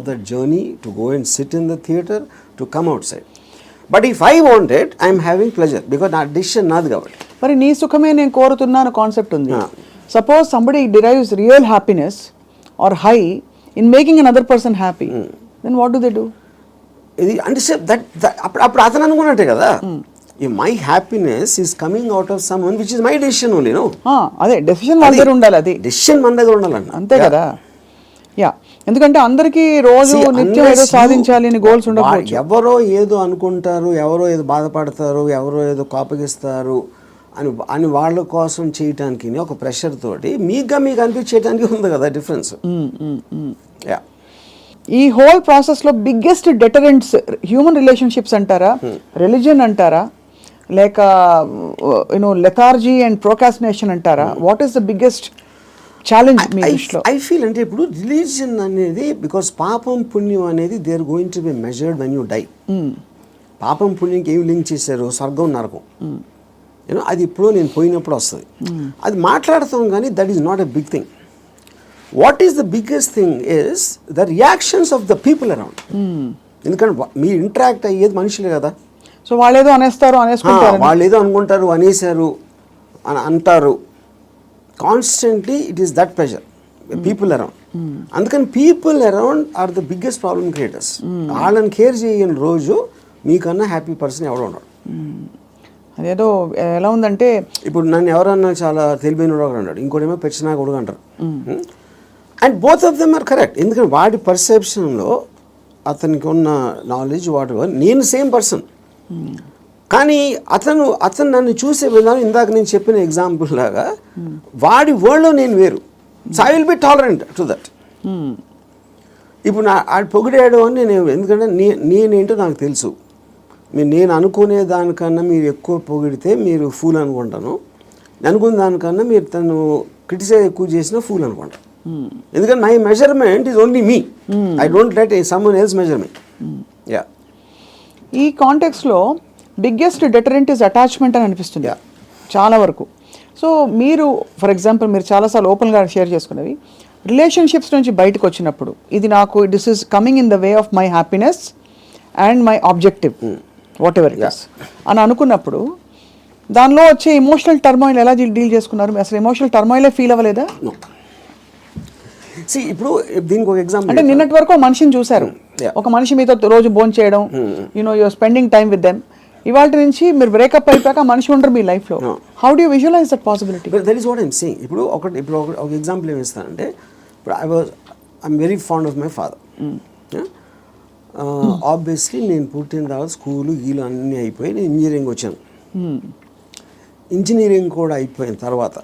that journey to go and sit in the theatre, to come outside. But if I want it, I'm having pleasure, because నా డిసిషన్ నాది కాబట్టి. మరి నీ సుఖమే నేను కోరుతున్నాను కాన్సెప్ట్ ఉంది. Suppose somebody derives real happiness or high in making another person happy, then what do they do? ఇది అంటే దట్ అప్పుడు అతను అనుకున్నట్టే కదా, my happiness is coming out of someone which is my decision only. No, అదే decision మన దగ్గర ఉండాలి, అది డెసిషన్ మన దగ్గర ఉండాలన్న, అంతే కదా. యా, ఎందుకంటే అందరికీ రోజు నిత్యం ఏదో సాధించాలి అని గోల్స్ ఉండకపోవచ్చు. ఎవరో ఏదో అనుకుంటారు, ఎవరో ఏదో బాధపడతారు, ఎవరో ఏదో కోపగిస్తారు అని వాళ్ళ కోసం చేయటానికి ఒక ప్రెషర్ తోటి మీకు అనిపించేయడానికి ఉంది కదా డిఫరెన్స్. యా, ఈ హోల్ ప్రాసెస్లో బిగ్గెస్ట్ డెటరెంట్స్ హ్యూమన్ రిలేషన్షిప్స్ అంటారా, రిలీజన్ అంటారా, లేక లెథార్జీ అండ్ ప్రోకాస్టినేషన్ అంటారా? What is the biggest challenge మీ దృష్టిలో? ఐ ఫీల్ అంటే ఇప్పుడు రిలీజియన్ అనేది, బికాస్ పాపం పుణ్యం అనేది they are going to be measured when you die. పాపం పుణ్యంకి ఏమి లింక్ చేశారు? స్వర్గం నరకం. అది ఇప్పుడు నేను పోయినప్పుడు వస్తుంది, అది మాట్లాడతాం, కానీ that is not a big thing. What is the biggest thing is the reactions of the people around. ఎందుకంటే మీరు ఇంటరాక్ట్ అయ్యేది మనుషులే కదా. సో వాళ్ళు ఏదో అనేస్తారు, వాళ్ళు ఏదో అనుకుంటారు, అనేసారు అని అంటారు. Constantly it is that pressure, people around. అందుకని people around are the biggest problem creators. వాళ్ళని కేర్ చేయని రోజు మీకన్నా హ్యాపీ పర్సన్ ఎవడో ఉన్నాడు. అదేదో ఎలా ఉందంటే, ఇప్పుడు నన్ను ఎవరన్నా చాలా తెలివైన వాడు అన్నాడు, ఇంకోటేమో పెచ్చినా కొడుకు అంటారు. And both of them are correct. ఎందుకంటే వాడి పర్సెప్షన్లో అతనికి ఉన్న నాలెడ్జ్ వాటి, నేను సేమ్ పర్సన్, కానీ అతను నన్ను చూసే విధానం ఇందాక నేను చెప్పిన ఎగ్జాంపుల్ లాగా వాడి వరల్డ్లో నేను వేరు. So I will B tolerant to that. ఇప్పుడు ఆడు పొగిడాడు అని నేను, ఎందుకంటే నేనేంటో నాకు తెలుసు. నేను అనుకునే దానికన్నా మీరు ఎక్కువ పొగిడితే మీరు ఫూల్ అనుకుంటాను, అనుకున్న దానికన్నా మీరు తను క్రిటిసైజ్ ఎక్కువ చేసినా ఫూల్ అనుకుంటాను. ఎందుకంటే my measurement is only me, I don't let someone else measure me. Yeah, ఈ కాంటెక్స్లో బిగ్గెస్ట్ డెటరెంట్ ఇస్ అటాచ్మెంట్ అని అనిపిస్తుంది చాలా వరకు. సో మీరు ఫర్ ఎగ్జాంపుల్ మీరు చాలాసార్లు ఓపెన్గా షేర్ చేసుకున్నవి, రిలేషన్షిప్స్ నుంచి బయటకు వచ్చినప్పుడు ఇది నాకు this is coming in the way of my happiness and my objective what ever it is అని అనుకున్నప్పుడు దానిలో వచ్చే ఎమోషనల్ టర్మాయిల్ ఎలా డీల్ చేసుకున్నారు? అసలు ఎమోషనల్ టర్మాయిలే ఫీల్ అవ్వలేదా? ఇప్పుడు దీనికి ఒక ఎగ్జాంపుల్ అంటే నిన్నటి వరకు మనిషిని చూశారు, ఒక మనిషి మీతో రోజు భోజనం చేయడం, you're spending time with them. ఇవాళ నుంచి మీరు బ్రేకప్ అయిపోయాక మనిషి ఉండరు మీ లైఫ్లో. How do you visualise that possibility? That is what I'm saying. ఇప్పుడు ఒక ఎగ్జాంపుల్ ఏమి ఇస్తానంటే, ఇప్పుడు I'm very fond of my father. Obviously నేను పుట్టిన తర్వాత స్కూలు గీలు అన్నీ అయిపోయి నేను ఇంజనీరింగ్ వచ్చాను. ఇంజనీరింగ్ కూడా అయిపోయిన తర్వాత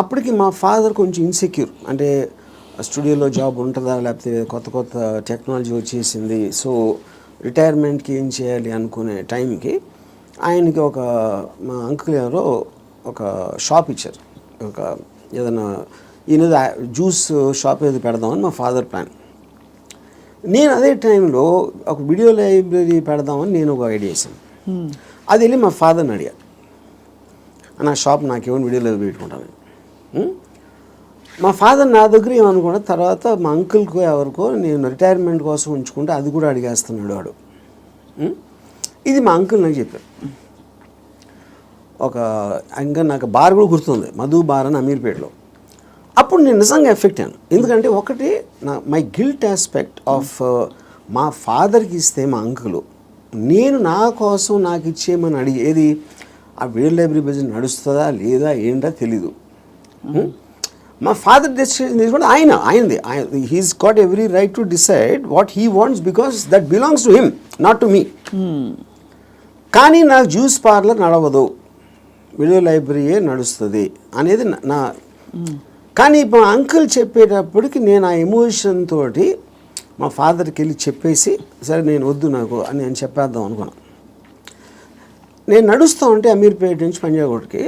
అప్పటికి మా ఫాదర్ కొంచెం ఇన్సెక్యూర్, అంటే స్టూడియోలో జాబ్ ఉంటుందా, లేకపోతే కొత్త టెక్నాలజీ వచ్చేసింది, సో రిటైర్మెంట్కి ఏం చేయాలి అనుకునే టైంకి ఆయనకి మా అంకుల్ ఎవరో ఒక షాప్ ఇచ్చారు, ఒక ఏదైనా ఈయన జ్యూస్ షాప్ ఏదో పెడదామని మా ఫాదర్ ప్లాన్. నేను అదే టైంలో ఒక వీడియో లైబ్రరీ పెడదామని నేను ఒక ఐడియా వేసాను. అది వెళ్ళి మా ఫాదర్ని అడిగా, నా షాప్ నాకేమో వీడియో లైబ్రరీ పెట్టుకుంటాను. మా ఫాదర్ నా దగ్గర ఏమనుకున్నా, తర్వాత మా అంకుల్కో ఎవరికో నేను రిటైర్మెంట్ కోసం ఉంచుకుంటే అది కూడా అడిగేస్తున్నాడు వాడు. ఇది మా అంకుల్ నాకు చెప్పారు. ఇంకా నాకు బార్ కూడా గుర్తుంది, మధు బార్ అని అమీర్పేటలో. అప్పుడు నేను నిజంగా ఎఫెక్ట్ అయ్యాను. ఎందుకంటే ఒకటి మై గిల్ట్ ఆస్పెక్ట్ ఆఫ్ మా ఫాదర్కి ఇస్తే మా అంకులు, నేను నా కోసం నాకు ఇచ్చేయమని అడిగేది ఆ వీడియో లైబ్రరీ బిజినెస్ నడుస్తుందా లేదా ఏంటో తెలీదు. మా ఫాదర్ డెసిషన్ తీసుకుంటే ఆయనది he's got every right to decide what he wants because that belongs to him, not to me. కానీ నాకు జ్యూస్ పార్లర్ నడవదు, వీడియో లైబ్రరీయే నడుస్తుంది అనేది నా. కానీ మా అంకుల్ చెప్పేటప్పటికి నేను ఆ ఎమోషన్ తోటి మా ఫాదర్కి వెళ్ళి చెప్పేసి, సరే నేను వద్దు నాకు అని నేను చెప్పేద్దాం అనుకున్నాను. నేను నడుస్తూ ఉంటే అమీర్పేట నుంచి పంజాగుట్కి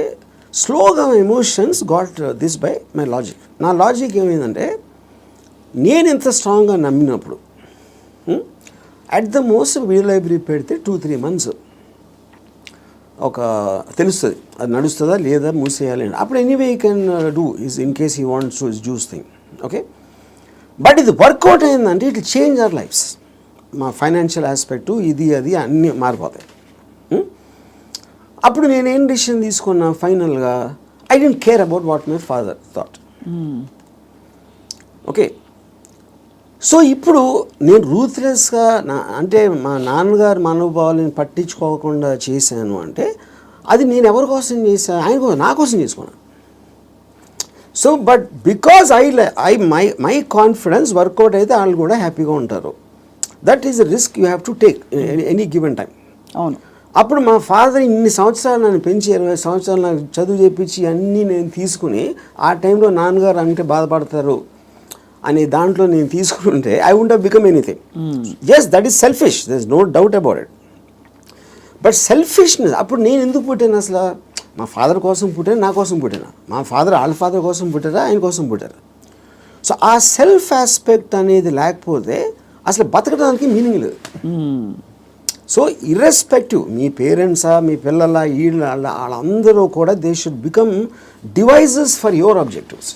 స్లోగా emotions got this by my logic. నా లాజిక్ ఏమైందంటే, నేను ఎంత స్ట్రాంగ్గా నమ్మినప్పుడు at the most video library పెడితే 2-3 months ఒక తెలుస్తుంది అది నడుస్తుందా లేదా మూసేయాలి. అప్పుడు anyway you can do is in case he wants to juice thing, okay. But ఇది వర్కౌట్ అయిందంటే ఇట్ చేంజ్ అవర్ లైఫ్స్. మా ఫైనాన్షియల్ ఆస్పెక్టు ఇది అది అన్నీ మారిపోతాయి. అప్పుడు నేనేం డిసిషన్ తీసుకున్నా ఫైనల్గా, I don't care about what my father thought. Okay. So ఇప్పుడు నేను రూత్లెస్గా అంటే మా నాన్నగారు మనోభావాలను పట్టించుకోకుండా చేశాను అంటే అది నేను ఎవరి కోసం చేశాను, ఆయన కోసం, నా కోసం చేసుకున్నాను. So but because my confidence work out అయితే వాళ్ళు కూడా హ్యాపీగా ఉంటారు. That is the risk you have to take any given time. అవును. అప్పుడు మా ఫాదర్ ఇన్ని సంవత్సరాలు నన్ను పెంచి 20 సంవత్సరాలు నాకు చదువు చెప్పించి అన్నీ నేను తీసుకుని ఆ టైంలో నాన్నగారు అంటే బాధపడతారు అనే దాంట్లో నేను తీసుకుంటే I won't have become anything. Yes, that is selfish, there is no doubt about it. But selfishness, అప్పుడు నేను ఎందుకు పుట్టాను అసలు? మా ఫాదర్ కోసం పుట్టాను, నా కోసం పుట్టాను. మా ఫాదర్ వాళ్ళ ఫాదర్ కోసం పుట్టారా, ఆయన కోసం పుట్టారు. సో ఆ సెల్ఫ్ ఆస్పెక్ట్ అనేది లేకపోతే అసలు బతకడానికి మీనింగ్ లేదు. సో ఇర్రెస్పెక్టివ్ మీ పేరెంట్సా, మీ పిల్లల, వాళ్ళందరూ కూడా they should become devices for your objectives.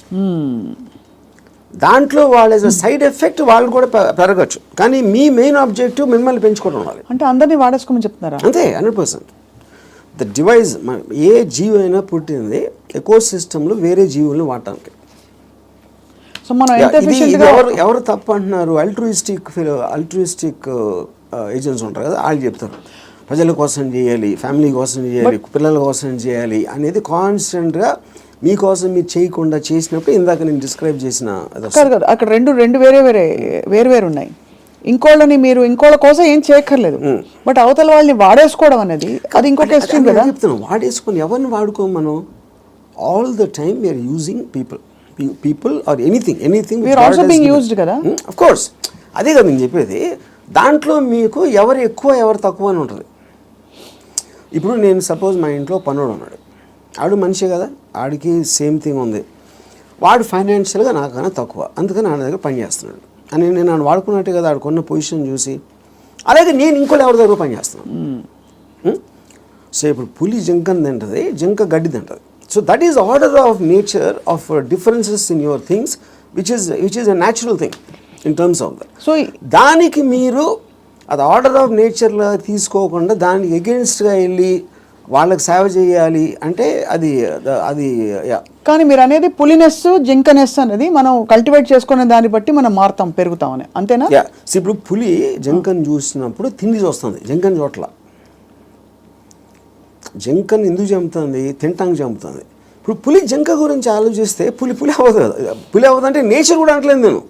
దాంట్లో వాళ్ళ సైడ్ ఎఫెక్ట్ వాళ్ళు కూడా పెరగచ్చు, కానీ మీ మెయిన్ ఆబ్జెక్టివ్ మిమ్మల్ని పెంచుకోవడం ఉండాలి. అంటే అందరినీ వాడేసుకోమని చెప్తున్నారా? అంతే, 100%. ద డివైజ్, ఏ జీవి అయినా పుట్టింది ఎకో సిస్టంలో వేరే జీవుల్ని వాడటానికి. సో మనం ఎవరు తప్పు అంటున్నారు? అల్ట్రూయిస్టిక్ ఏజెంట్స్ ఉంటారు కదా, వాళ్ళు చెప్తారు ప్రజల కోసం చేయాలి, ఫ్యామిలీ కోసం చేయాలి, పిల్లల కోసం చేయాలి అనేది కాన్స్టెంట్గా మీకోసం మీరు చేయకుండా చేసినప్పుడు ఇందాక నేను డిస్క్రైబ్ చేసిన కాదు కదా, అక్కడ రెండు వేరే ఉన్నాయి. ఇంకోళ్ళని మీరు ఇంకోళ్ళ కోసం ఏం చేయక్కర్లేదు, బట్ అవతల వాళ్ళని వాడేసుకోవడం అనేది అది ఇంకొక ఎక్స్ట్రీమ్ కదా. చెప్తాను, వాడేసుకొని ఎవరిని వాడుకోం మనం. All the time we're using people or anything we're also being used కదా. ఆఫ్ కోర్స్, అదే కదా నేను చెప్పేది. దాంట్లో మీకు ఎవరు ఎక్కువ ఎవరు తక్కువ అని ఉంటుంది. ఇప్పుడు నేను సపోజ్ మా ఇంట్లో పనుడు ఉన్నాడు, ఆడు మనిషే కదా, ఆడికి సేమ్ థింగ్ ఉంది. వాడు ఫైనాన్షియల్గా నాకన్నా తక్కువ, అందుకని ఆడ దగ్గర పని చేస్తున్నాడు అని నేను ఆడు వాడుకున్నట్టే కదా, ఆడుకున్న పొజిషన్ చూసి. అలాగే నేను ఇంకోటి ఎవరి దగ్గర పని చేస్తున్నాను. సో ఇప్పుడు పులి జింకని తింటుంది, జింక గడ్డి తింటుంది. So that is order of nature of differences in your things which is a natural thing in terms of that. So దానికి మీరు అది ఆర్డర్ ఆఫ్ నేచర్లో తీసుకోకుండా దానికి ఎగెన్స్ట్గా వెళ్ళి వాళ్ళకి సేవ చేయాలి అంటే అది. కానీ మీరు అనేది పులినెస్ జింకనెస్ అనేది మనం కల్టివేట్ చేసుకునే దాన్ని బట్టి మనం మారుతాం, పెరుగుతామని, అంతేనా? ఇప్పుడు పులి జింకను చూసినప్పుడు తిండి చూస్తుంది, జింకను చోట్ల. జింకను ఎందుకు చంపుతుంది? తింటానికి చంపుతుంది. ఇప్పుడు పులి జింక గురించి ఆలోచిస్తే పులి అవ్వదు కదా. పులి అవ్వదు అంటే నేచర్ కూడా అంటలేదు నేను.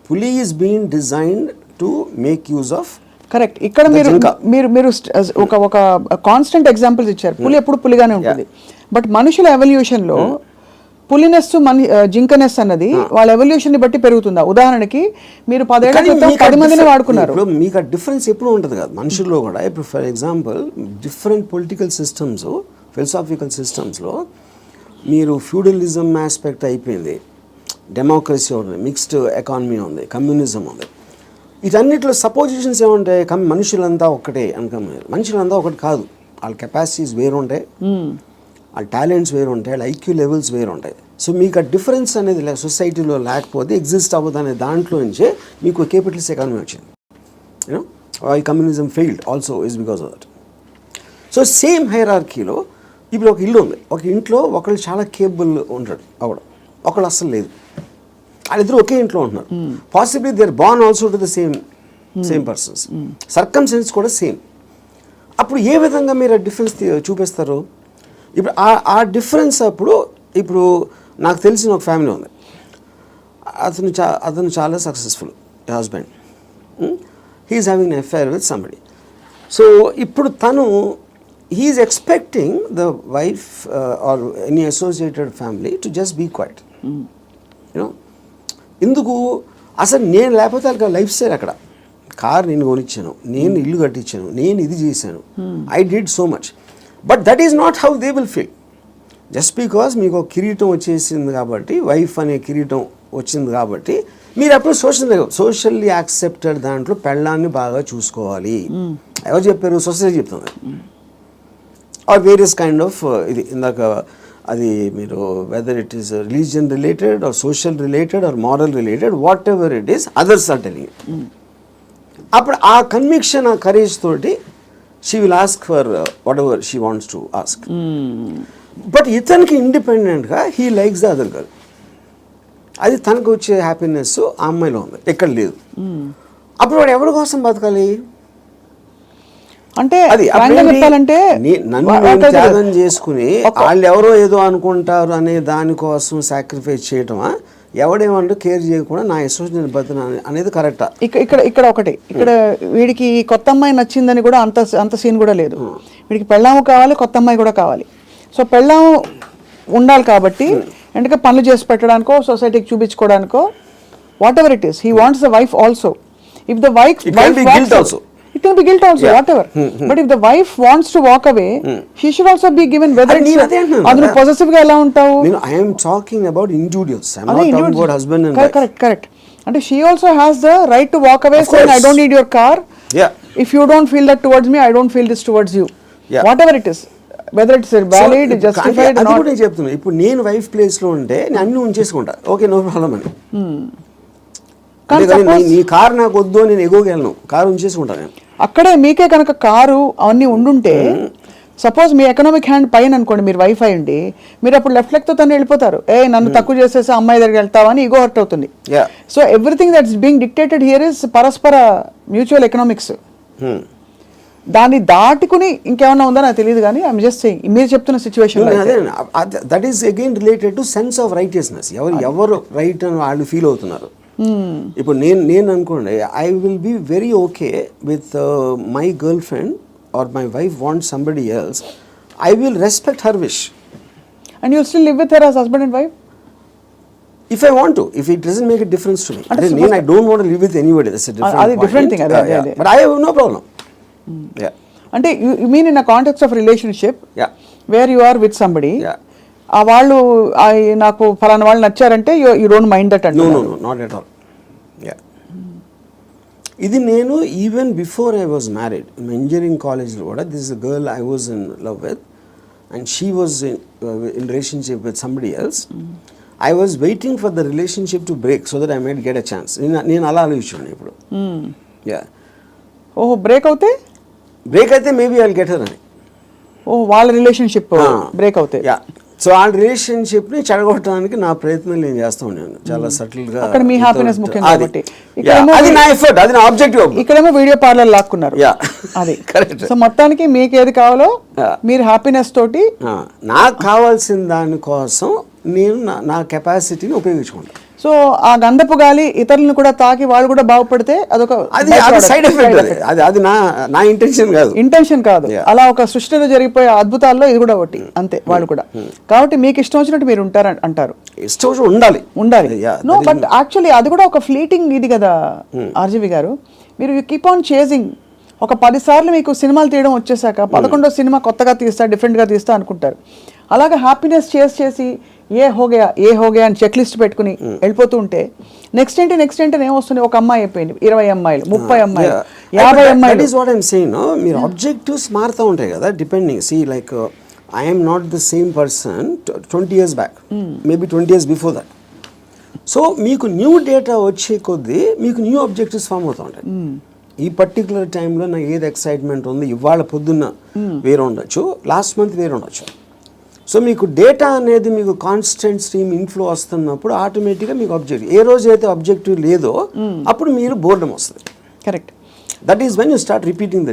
పులి is being designed to make use of. Correct. ఇక్కడ మీరు ఒక కాన్స్టెంట్ ఎగ్జాంపుల్స్ ఇచ్చారు. పులి ఎప్పుడు పులిగానే ఉంటుంది, బట్ మనుషుల ఎవల్యూషన్ లో పులినెస్ జింకనెస్ అన్నది వాళ్ళ ఎవల్యూషన్ ని బట్టి పెరుగుతుందా? ఉదాహరణకి మీరు 10 ఏళ్ల క్రితం 10 మందిని వాడుకున్నారు. ఇప్పుడు మీకు ఆ డిఫరెన్స్ ఎప్పుడు ఉంటుంది కదా మనుషుల్లో కూడా. ఇప్పుడు for example different political systems, philosophical సిస్టమ్స్లో మీరు ఫ్యూడలిజం ఆస్పెక్ట్ అయిపోయింది, డెమోక్రసీ ఉంది, మిక్స్డ్ ఎకానమీ ఉంది, కమ్యూనిజం ఉంది. వీటన్నిటిలో సపోజిషన్స్ ఏముంటాయి? మనుషులంతా ఒకటే అనుకున్నారు. మనుషులంతా ఒకటి కాదు, వాళ్ళ కెపాసిటీస్ వేరు ఉంటాయి, వాళ్ళ టాలెంట్స్ వేరు ఉంటాయి, వాళ్ళ ఐక్యూ లెవెల్స్ వేరు ఉంటాయి. సో మీకు ఆ డిఫరెన్స్ అనేది సొసైటీలో లేకపోతే ఎగ్జిస్ట్ అవ్వదు అనే దాంట్లో నుంచే మీకు కేపిటలిస్ట్ ఎకానమీ వచ్చింది. You know why communism failed also is because of that. So same హైరార్కీలో ఇప్పుడు ఒక ఇల్లు ఉంది, ఒక ఇంట్లో ఒకళ్ళు చాలా కేపబుల్ ఉంటాడు, ఒకళ్ళు అస్సలు లేదు. వాళ్ళిద్దరు ఒకే ఇంట్లో ఉంటున్నారు. Possibly they are born also to the same persons, circumstances కూడా సేమ్. అప్పుడు ఏ విధంగా మీరు ఆ డిఫరెన్స్ చూపిస్తారు? ఇప్పుడు ఆ డిఫరెన్స్ అప్పుడు ఇప్పుడు నాకు తెలిసిన ఒక ఫ్యామిలీ ఉంది, అతను చాలా successful husband, he's having an affair with somebody. So ఇప్పుడు తను he's expecting the wife or any associated family to just be quiet. You know ఎందుకు? అసలు నేను లేకపోతే వాళ్ళకి లైఫ్ స్టైల్ అక్కడ, కార్ నేను కొనిచ్చాను, నేను ఇల్లు కట్టించాను, నేను ఇది చేశాను, I did so much. But that is not how they will feel. Just because మీకు ఒక కిరీటం వచ్చేసింది కాబట్టి, వైఫ్ అనే కిరీటం వచ్చింది కాబట్టి మీరు అప్పుడు సోషల్లీ యాక్సెప్టెడ్ దాంట్లో పెళ్ళాన్ని బాగా చూసుకోవాలి. ఎవరు చెప్పారు? సొసైటీ చెప్తుంది. ఆర్ వేరియస్ కైండ్ ఆఫ్ ఇది ఇందాక అది మీరు whether it is religion related or social related or moral related, whatever it is, others are telling it. అప్పుడు ఆ కన్విక్షన్, ఆ కరేజ్ తోటి she will ask for whatever she wants to ask. But ఇతనికి ఇండిపెండెంట్గా he likes the other girl. అది తనకు వచ్చే happiness ఆ అమ్మాయిలో ఉంది, ఎక్కడ లేదు. అప్పుడు వాడు ఎవరి కోసం బతకాలి? అంటే అది చెప్పాలంటే నన్ను త్యాగం చేసుకుని వాళ్ళు ఎవరో ఏదో అనుకుంటారు అనే దానికోసం సాక్రిఫైస్ చేయటమా, ఎవడేమంటూ కేర్ చేయకుండా నా ఇష్టం నేను బతున్నా అనేది కరెక్టా? ఇక్కడ ఒకటి, ఇక్కడ వీడికి కొత్త అమ్మాయి నచ్చిందని కూడా అంత సీన్ కూడా లేదు. వీడికి పెళ్ళాము కావాలి, కొత్త అమ్మాయి కూడా కావాలి. సో పెళ్ళాము ఉండాలి కాబట్టి ఎందుకంటే పనులు చేసి పెట్టడానికో సొసైటీకి చూపించుకోవడానికో whatever it is, he wants the wife also. If the wife it can be guilt also, whatever. But if the wife wants to walk away, she should also be given, whether it's adunu possessive ga ela untavu. I am talking about individuals, I am not talking about husband and wife. Correct. And she also has the right to walk away, saying I don't need your car. If you don't feel that towards me, I don't feel this towards you. Whatever it is, whether it's valid, justified or not. అది కూడా నేను చెప్తున్నా, ఇప్పుడు నేను wife place లో ఉంటే నేను అన్ని ఉంచేసుకుంటా, ఓకే నో ప్రాబ్లం అని. నీ కారు నాకు వద్దు, నేను ఎగోగలను, కారు ఉంచేసుకుంటా నేను. అక్కడే మీకే కనుక కారు అవన్నీ ఉండుంటే, సపోజ్ మీ ఎకనామిక్ హ్యాండ్ పైన అనుకోండి, మీరు వైఫ్ అయ్యండి, మీరు అప్పుడు లెఫ్ట్ లెగ్ తో తను వెళ్ళిపోతారు. నన్ను తక్కువ చేసేసి అమ్మాయి దగ్గరికి వెళ్తావని ఈగో హర్ట్ అవుతుంది. So everything that's being dictated here is పరస్పర మ్యూచువల్ ఎకనామిక్స్. దాన్ని దాటుకుని ఇంకేమన్నా ఉందో నాకు తెలియదు, కానీ ఐఎమ్ జస్ట్ సేయింగ్ మీరు చెప్తున్న situation that is again related to sense of righteousness. ఎవరు రైట్ అని వాళ్ళు ఫీల్ అవుతున్నారు. ఇప్పుడు నేను అనుకోండి, I will be very okay with my girlfriend or my wife want somebody else, I will respect her wish. And you still live with her as husband and wife if I want to, if it doesn't make a difference to me. I don't want to live with anybody, that's a different thing. But I have no problem. అంటే you mean in a context of relationship where you are with somebody, ఆ వాళ్ళు నాకు ఫలానా వాళ్ళు నచ్చారంటే you don't mind that అంటే? No not at all. ఇది నేను even before I was married, engineering కాలేజ్లో కూడా this is a girl I was in love with and she was in relationship with somebody else. I was waiting for the relationship to break so that I might get a chance. నేను అలా ఆలోచించాను ఇప్పుడు. ఓహో, break అయితే maybe I will get her అని. వాళ్ళ relationship break అవుతే, so ఆ రిలేషన్షిప్ని చెడగొట్టడానికి నా ప్రయత్నం నేను చేస్తూ ఉన్నాను చాలా సటిల్గా. అక్కడ మీ హ్యాపీనెస్ ముఖ్యం కాబట్టి అది నా ఎఫర్ట్, అది నా ఆబ్జెక్టివ్. ఇక్కడేమో వీడియో పార్లర్ లాక్కున్నారు, అది కరెక్ట్. సో మొత్తానికి మీకు ఏది కావాలో మీరు హ్యాపీనెస్ తోటి, నాకు కావాల్సిన దానికోసం నేను నా కెపాసిటీని ఉపయోగించుకుంటాను. సో ఆ గంధపు గాలి ఇతరులను కూడా తాకి వాళ్ళు కూడా బాగుపడితే అదొక సైడ్ ఎఫెక్ట్. అది నా ఇంటెన్షన్ కాదు. అలా ఒక సృష్టిలో జరిగిపోయే అద్భుతాల్లో ఇది కూడా ఒకటి అంతే. వాళ్ళు కూడా కాబట్టి మీకు ఇష్టం వచ్చినట్టు మీరు ఉంటారు అంటారు. ఇష్టం ఉండాలి. నో బట్ యాక్చువల్లీ అది కూడా ఒక ఫ్లీటింగ్ ఇది కదా ఆర్జీవి గారు. మీరు కీప్ ఆన్ చేజింగ్. ఒక 10 సార్లు మీకు సినిమాలు తీయడం వచ్చేసాక 11వ సినిమా కొత్తగా తీస్తా, డిఫరెంట్గా తీస్తా అనుకుంటారు. అలాగే హ్యాపీనెస్ చేసి ఏ హోగయా అని చెక్ లిస్ట్ పెట్టుకుని వెళ్ళిపోతూ ఉంటే నెక్స్ట్ ఏంటి ఏమొస్తుంది? ఒక అమ్మాయి అయిపోయింది, 20 అమ్మాయిలు, 30 అమ్మాయిలు, 50 అమ్మాయిలు. మీరు ఆబ్జెక్టివ్స్ మారుతూ ఉంటాయి కదా, depending. See like I am not the same person 20 years back, maybe 20 years before that. So మీకు న్యూ డేటా వచ్చే కొద్దీ మీకు న్యూ ఆబ్జెక్టివ్స్ ఫామ్ అవుతూ ఉంటాయి. ఈ పర్టికులర్ టైంలో నాకు ఏది ఎక్సైట్మెంట్ ఉంది, ఇవాళ పొద్దున్న వేరే ఉండొచ్చు, లాస్ట్ మంత్ వేరే ఉండొచ్చు. సో మీకు డేటా అనేది మీకు కాన్స్టెంట్ స్ట్రీమ్ ఇన్ఫ్లో వస్తున్నప్పుడు ఆటోమేటిక్గా మీకు ఆబ్జెక్టివ్, ఏ రోజు అయితే ఆబ్జెక్టివ్ లేదో అప్పుడు మీరు బోర్డం వస్తుంది. Correct. That is when you start repeating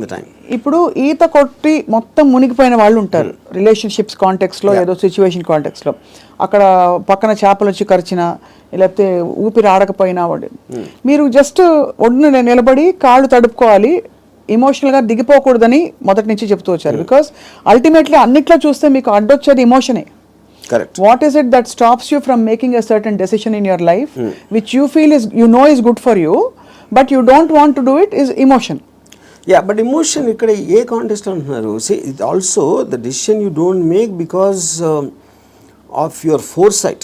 the time. ఇప్పుడు ఈత కొట్టి మొత్తం మునిగిపోయిన వాళ్ళు ఉంటారు రిలేషన్షిప్స్ కాంటెక్స్లో, ఏదో సిచ్యువేషన్ కాంటెక్స్లో. అక్కడ పక్కన చేపలు వచ్చి కరిచినా లేకపోతే ఊపిరి ఆడకపోయినా వాడు, మీరు జస్ట్ ఒడ్డున నిలబడి కాళ్ళు తడుపుకోవాలి, ఇమోషనల్గా దిగిపోకూడదని మొదటి నుంచి చెప్తూ వచ్చారు. బికాస్ అల్టిమేట్లీ అన్నిట్లో చూస్తే మీకు అడ్డొచ్చేది ఇమోషనే. Correct. What is it that stops you from making a certain decision in your life which you feel is, you know, is good for you but you don't want to do it, is emotion. Yeah, but emotion ఇక్కడ ఏ context అంటున్నారు? See, it also the decision you don't make because of your foresight.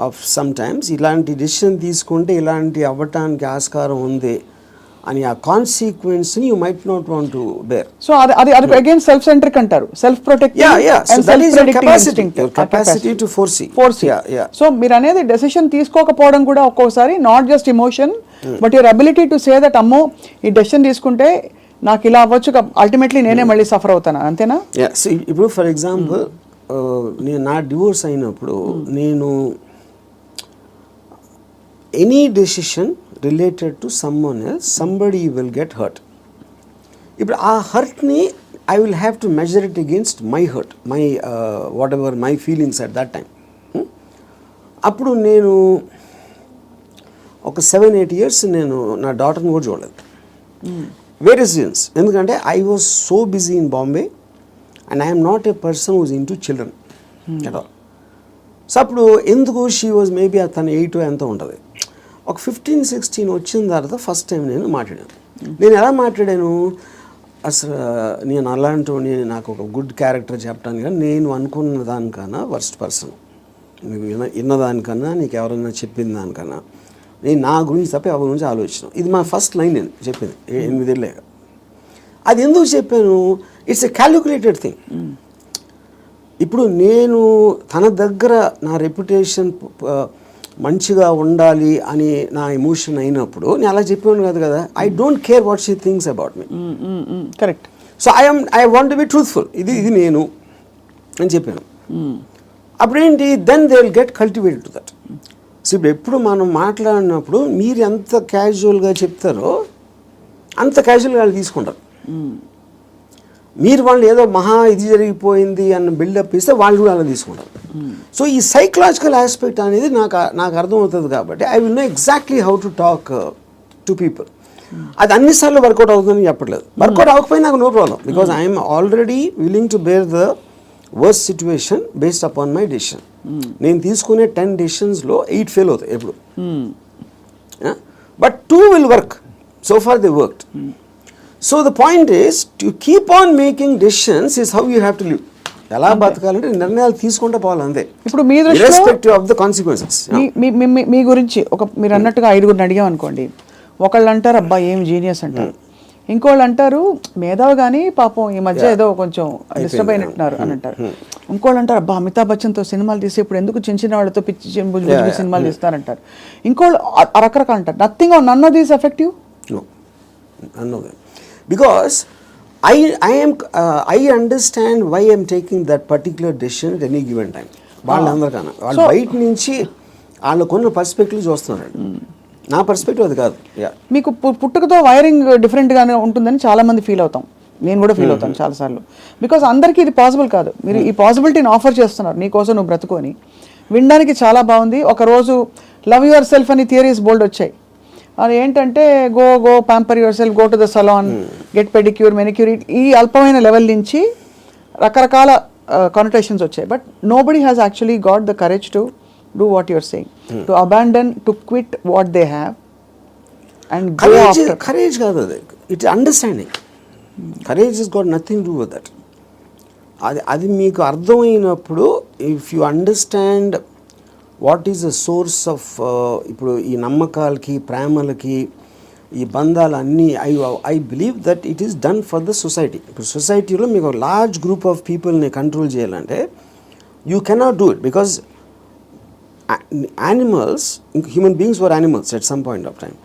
Of sometimes ఇలాంటి decision తీసుకుంటే ఇలాంటి అవ్వటానికి ఆస్కారం ఉంది అని ఆ కాన్సిక్వెన్స్ని you might not want to bear. So అది అగైన్ సెల్ఫ్ సెంట్రిక్ అంటారు, self protective and self predicting instinct, capacity to foresee. So మీరు అనేది డెసిషన్ తీసుకోకపోవడం కూడా ఒక్కోసారి not just emotion but your ability to say that అమ్మో ఈ డెసిషన్ తీసుకుంటే నాకు ఇలా అవ్వచ్చు, అల్టిమేట్లీ నేనే మళ్ళీ సఫర్ అవుతాను, అంతేనా? ఇప్పుడు ఫర్ ఎగ్జాంపుల్ నేను నా డివోర్స్ అయినప్పుడు నేను any decision related to someone else somebody will get hurt. ఇప్పుడు ఆ హర్ట్ని I will have to measure it against my hurt, my whatever my feelings at that time. అప్పుడు నేను ఒక 7-8 years నేను నా డాటర్ని కూడా చూడలేదు. Various reasons. ఎందుకంటే I was so busy in Bombay and I'm not a person who's into children at all. So అప్పుడు ఎందుకు షీ వాజ్ మేబీ తను 8 ఎంతో ఉంటుంది. ఒక 15-16 వచ్చిన తర్వాత ఫస్ట్ టైం నేను మాట్లాడాను. నేను ఎలా మాట్లాడాను, అసలు నేను అలాంటి నాకు ఒక గుడ్ క్యారెక్టర్ చెప్పడానికి కానీ నేను అనుకున్న దానికన్నా వర్స్ట్ పర్సన్, నీకు విన్నదానికన్నా నీకు ఎవరైనా చెప్పిన దానికన్నా నేను నా గురించి తప్ప ఎవరి గురించి ఆలోచించాను. ఇది మా ఫస్ట్ లైన్ నేను చెప్పింది 8 ఏళ్ళేగా. అది ఎందుకు చెప్పాను, ఇట్స్ ఎ క్యాలిక్యులేటెడ్ థింగ్. ఇప్పుడు నేను తన దగ్గర నా రెప్యుటేషన్ మంచిగా ఉండాలి అని నా ఎమోషన్ అయినప్పుడు నేను అలా చెప్పాను కాదు కదా. I don't care what she thinks about me. Correct. So I want to be truthful. ఇది నేను అని చెప్పాను. అప్పుడేంటి, then they will get cultivated to that. So ఇప్పుడు ఎప్పుడు మనం మాట్లాడినప్పుడు మీరు ఎంత క్యాజువల్గా చెప్తారో అంత క్యాజువల్గా వాళ్ళు తీసుకుంటారు. మీరు వాళ్ళు ఏదో మహా ఇది జరిగిపోయింది అన్న బిల్డప్ ఇస్తే వాళ్ళు కూడా అలా తీసుకుంటారు. సో ఈ సైకలాజికల్ ఆస్పెక్ట్ అనేది నాకు అర్థమవుతుంది కాబట్టి I will know exactly how to talk to people. అది అన్నిసార్లు వర్కౌట్ అవుతుందని చెప్పట్లేదు. వర్కౌట్ అవ్వకపోయినా నాకు no problem, because I'm already willing to bear the worst situation based upon my decision. నేను తీసుకునే 10 డెసిషన్స్లో 8 ఫెయిల్ అవుతాయి ఎప్పుడు. But 2 will work. So far they worked. So the point is to keep on making decisions is how you have to live. ఎలా బతకాలంటే నిర్ణయాలు తీసుకుంటే పోవాలి అంతే. ఇప్పుడు మీ దృష్టిలో ఇర్రెస్పెక్టివ్ ఆఫ్ ద కాన్సిక్వెన్సెస్. మీ గురించి మీరు అన్నట్టుగా 5గురిని అడిగాం అనుకోండి, ఒకళ్ళు అంటారు అబ్బా ఏం జీనియస్ అంటారు, ఇంకోళ్ళు అంటారు మేధావి కానీ పాపం ఈ మధ్య ఏదో కొంచెం డిస్టర్బ్ అయినట్టున్నారు అని అంటారు, ఇంకోళ్ళు అంటారు అబ్బా అమితాబ్ బచ్చన్తో సినిమాలు తీసి ఇప్పుడు ఎందుకు చిన్న చిన్న వాళ్ళతో పిచ్చి బుజ్జి సినిమాలు తీస్తారంటారు, ఇంకోళ్ళు రకరకాలు అంటారు. Nothing or none of these effective. Because I understand why I am taking that particular decision at any given time. వాళ్ళందరికన్నా వాళ్ళు బయట నుంచి వాళ్ళకున్న పర్స్పెక్టివ్ చూస్తున్నారు. నా పర్స్పెక్టివ్ అది కాదు. మీకు పుట్టుకతో వైరింగ్ డిఫరెంట్గానే ఉంటుందని చాలామంది ఫీల్ అవుతాం. నేను కూడా ఫీల్ అవుతాను చాలాసార్లు. బికాజ్ అందరికీ ఇది పాసిబుల్ కాదు. మీరు ఈ పాసిబిలిటీని ఆఫర్ చేస్తున్నారు, నీకోసం నువ్వు బ్రతుకొని వినడానికి చాలా బాగుంది. ఒకరోజు లవ్ యువర్ సెల్ఫ్ అని థియరీస్ బోల్డ్ వచ్చాయి. అది ఏంటంటే go pamper your self, go to the salon, get pedicure, manicure, ఈ అల్పమైన లెవెల్ నుంచి రకరకాల కానోటేషన్స్ వచ్చాయి. But nobody has actually got the courage to do what your saying, to abandon, to quit what they have and go after. Courage కాదు అది, it's understanding. Courage is got nothing to do with that. అది మీకు అర్థమైనప్పుడు, if you understand what is the source of, ఇప్పుడు ఈ నమ్మకాలకి ప్రేమలకి ఈ బంధాలు అన్నీ, I believe that it is done for the society. ఇప్పుడు సొసైటీలో మీకు ఒక లార్జ్ గ్రూప్ ఆఫ్ పీపుల్ని కంట్రోల్ చేయాలంటే you cannot do it, because animals, human beings were animals at some point of time.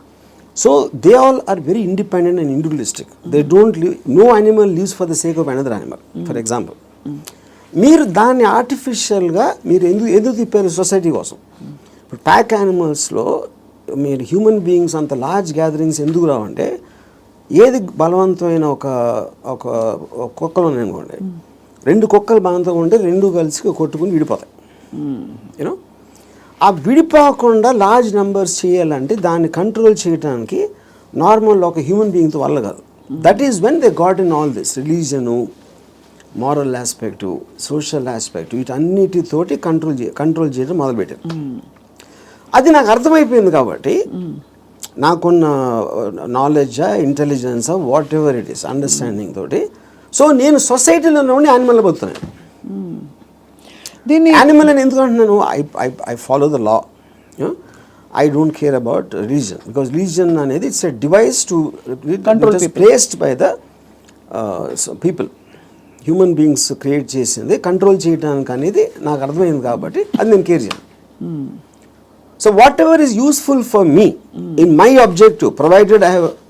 So they all are very independent and individualistic. They don't live, no animal lives for the sake of another animal. For example, మీరు దాన్ని ఆర్టిఫిషియల్గా మీరు ఎందుకు తిప్పారు society కోసం? ఇప్పుడు pack యానిమల్స్లో మీరు human beings అంత లార్జ్ గ్యాదరింగ్స్ ఎందుకు రావంటే, ఏది బలవంతమైన ఒక కుక్కలు ఉన్నాయనుకోండి, 2 కుక్కలు బలవంతంగా ఉంటే 2 కలిసి కొట్టుకుని విడిపోతాయి. యూనో, ఆ విడిపోకుండా లార్జ్ నెంబర్స్ చేయాలంటే దాన్ని కంట్రోల్ చేయడానికి నార్మల్ ఒక హ్యూమన్ బీయింగ్తో వల్ల కాదు. That is when they got in all this religion, moral aspect, social aspect, వీటన్నిటితోటి కంట్రోల్ చేయడం మొదలుపెట్టారు. అది నాకు అర్థమైపోయింది కాబట్టి నాకున్న నాలెడ్జా, ఇంటెలిజెన్సా, whatever it is, understanding తోటి, సో నేను సొసైటీలో ఉండి యానిమల్ బతుకుతున్నాను. దీన్ని యానిమల్ అని ఎందుకు అంటున్నాను? I follow the law. I don't care about religion, because religion అనేది it's a device to control, placed by the people. Human beings create చేసింది కంట్రోల్ చేయడానికి అనేది నాకు అర్థమైంది కాబట్టి అది నేను కేర్ చేయను. So whatever is useful for me in my objective, provided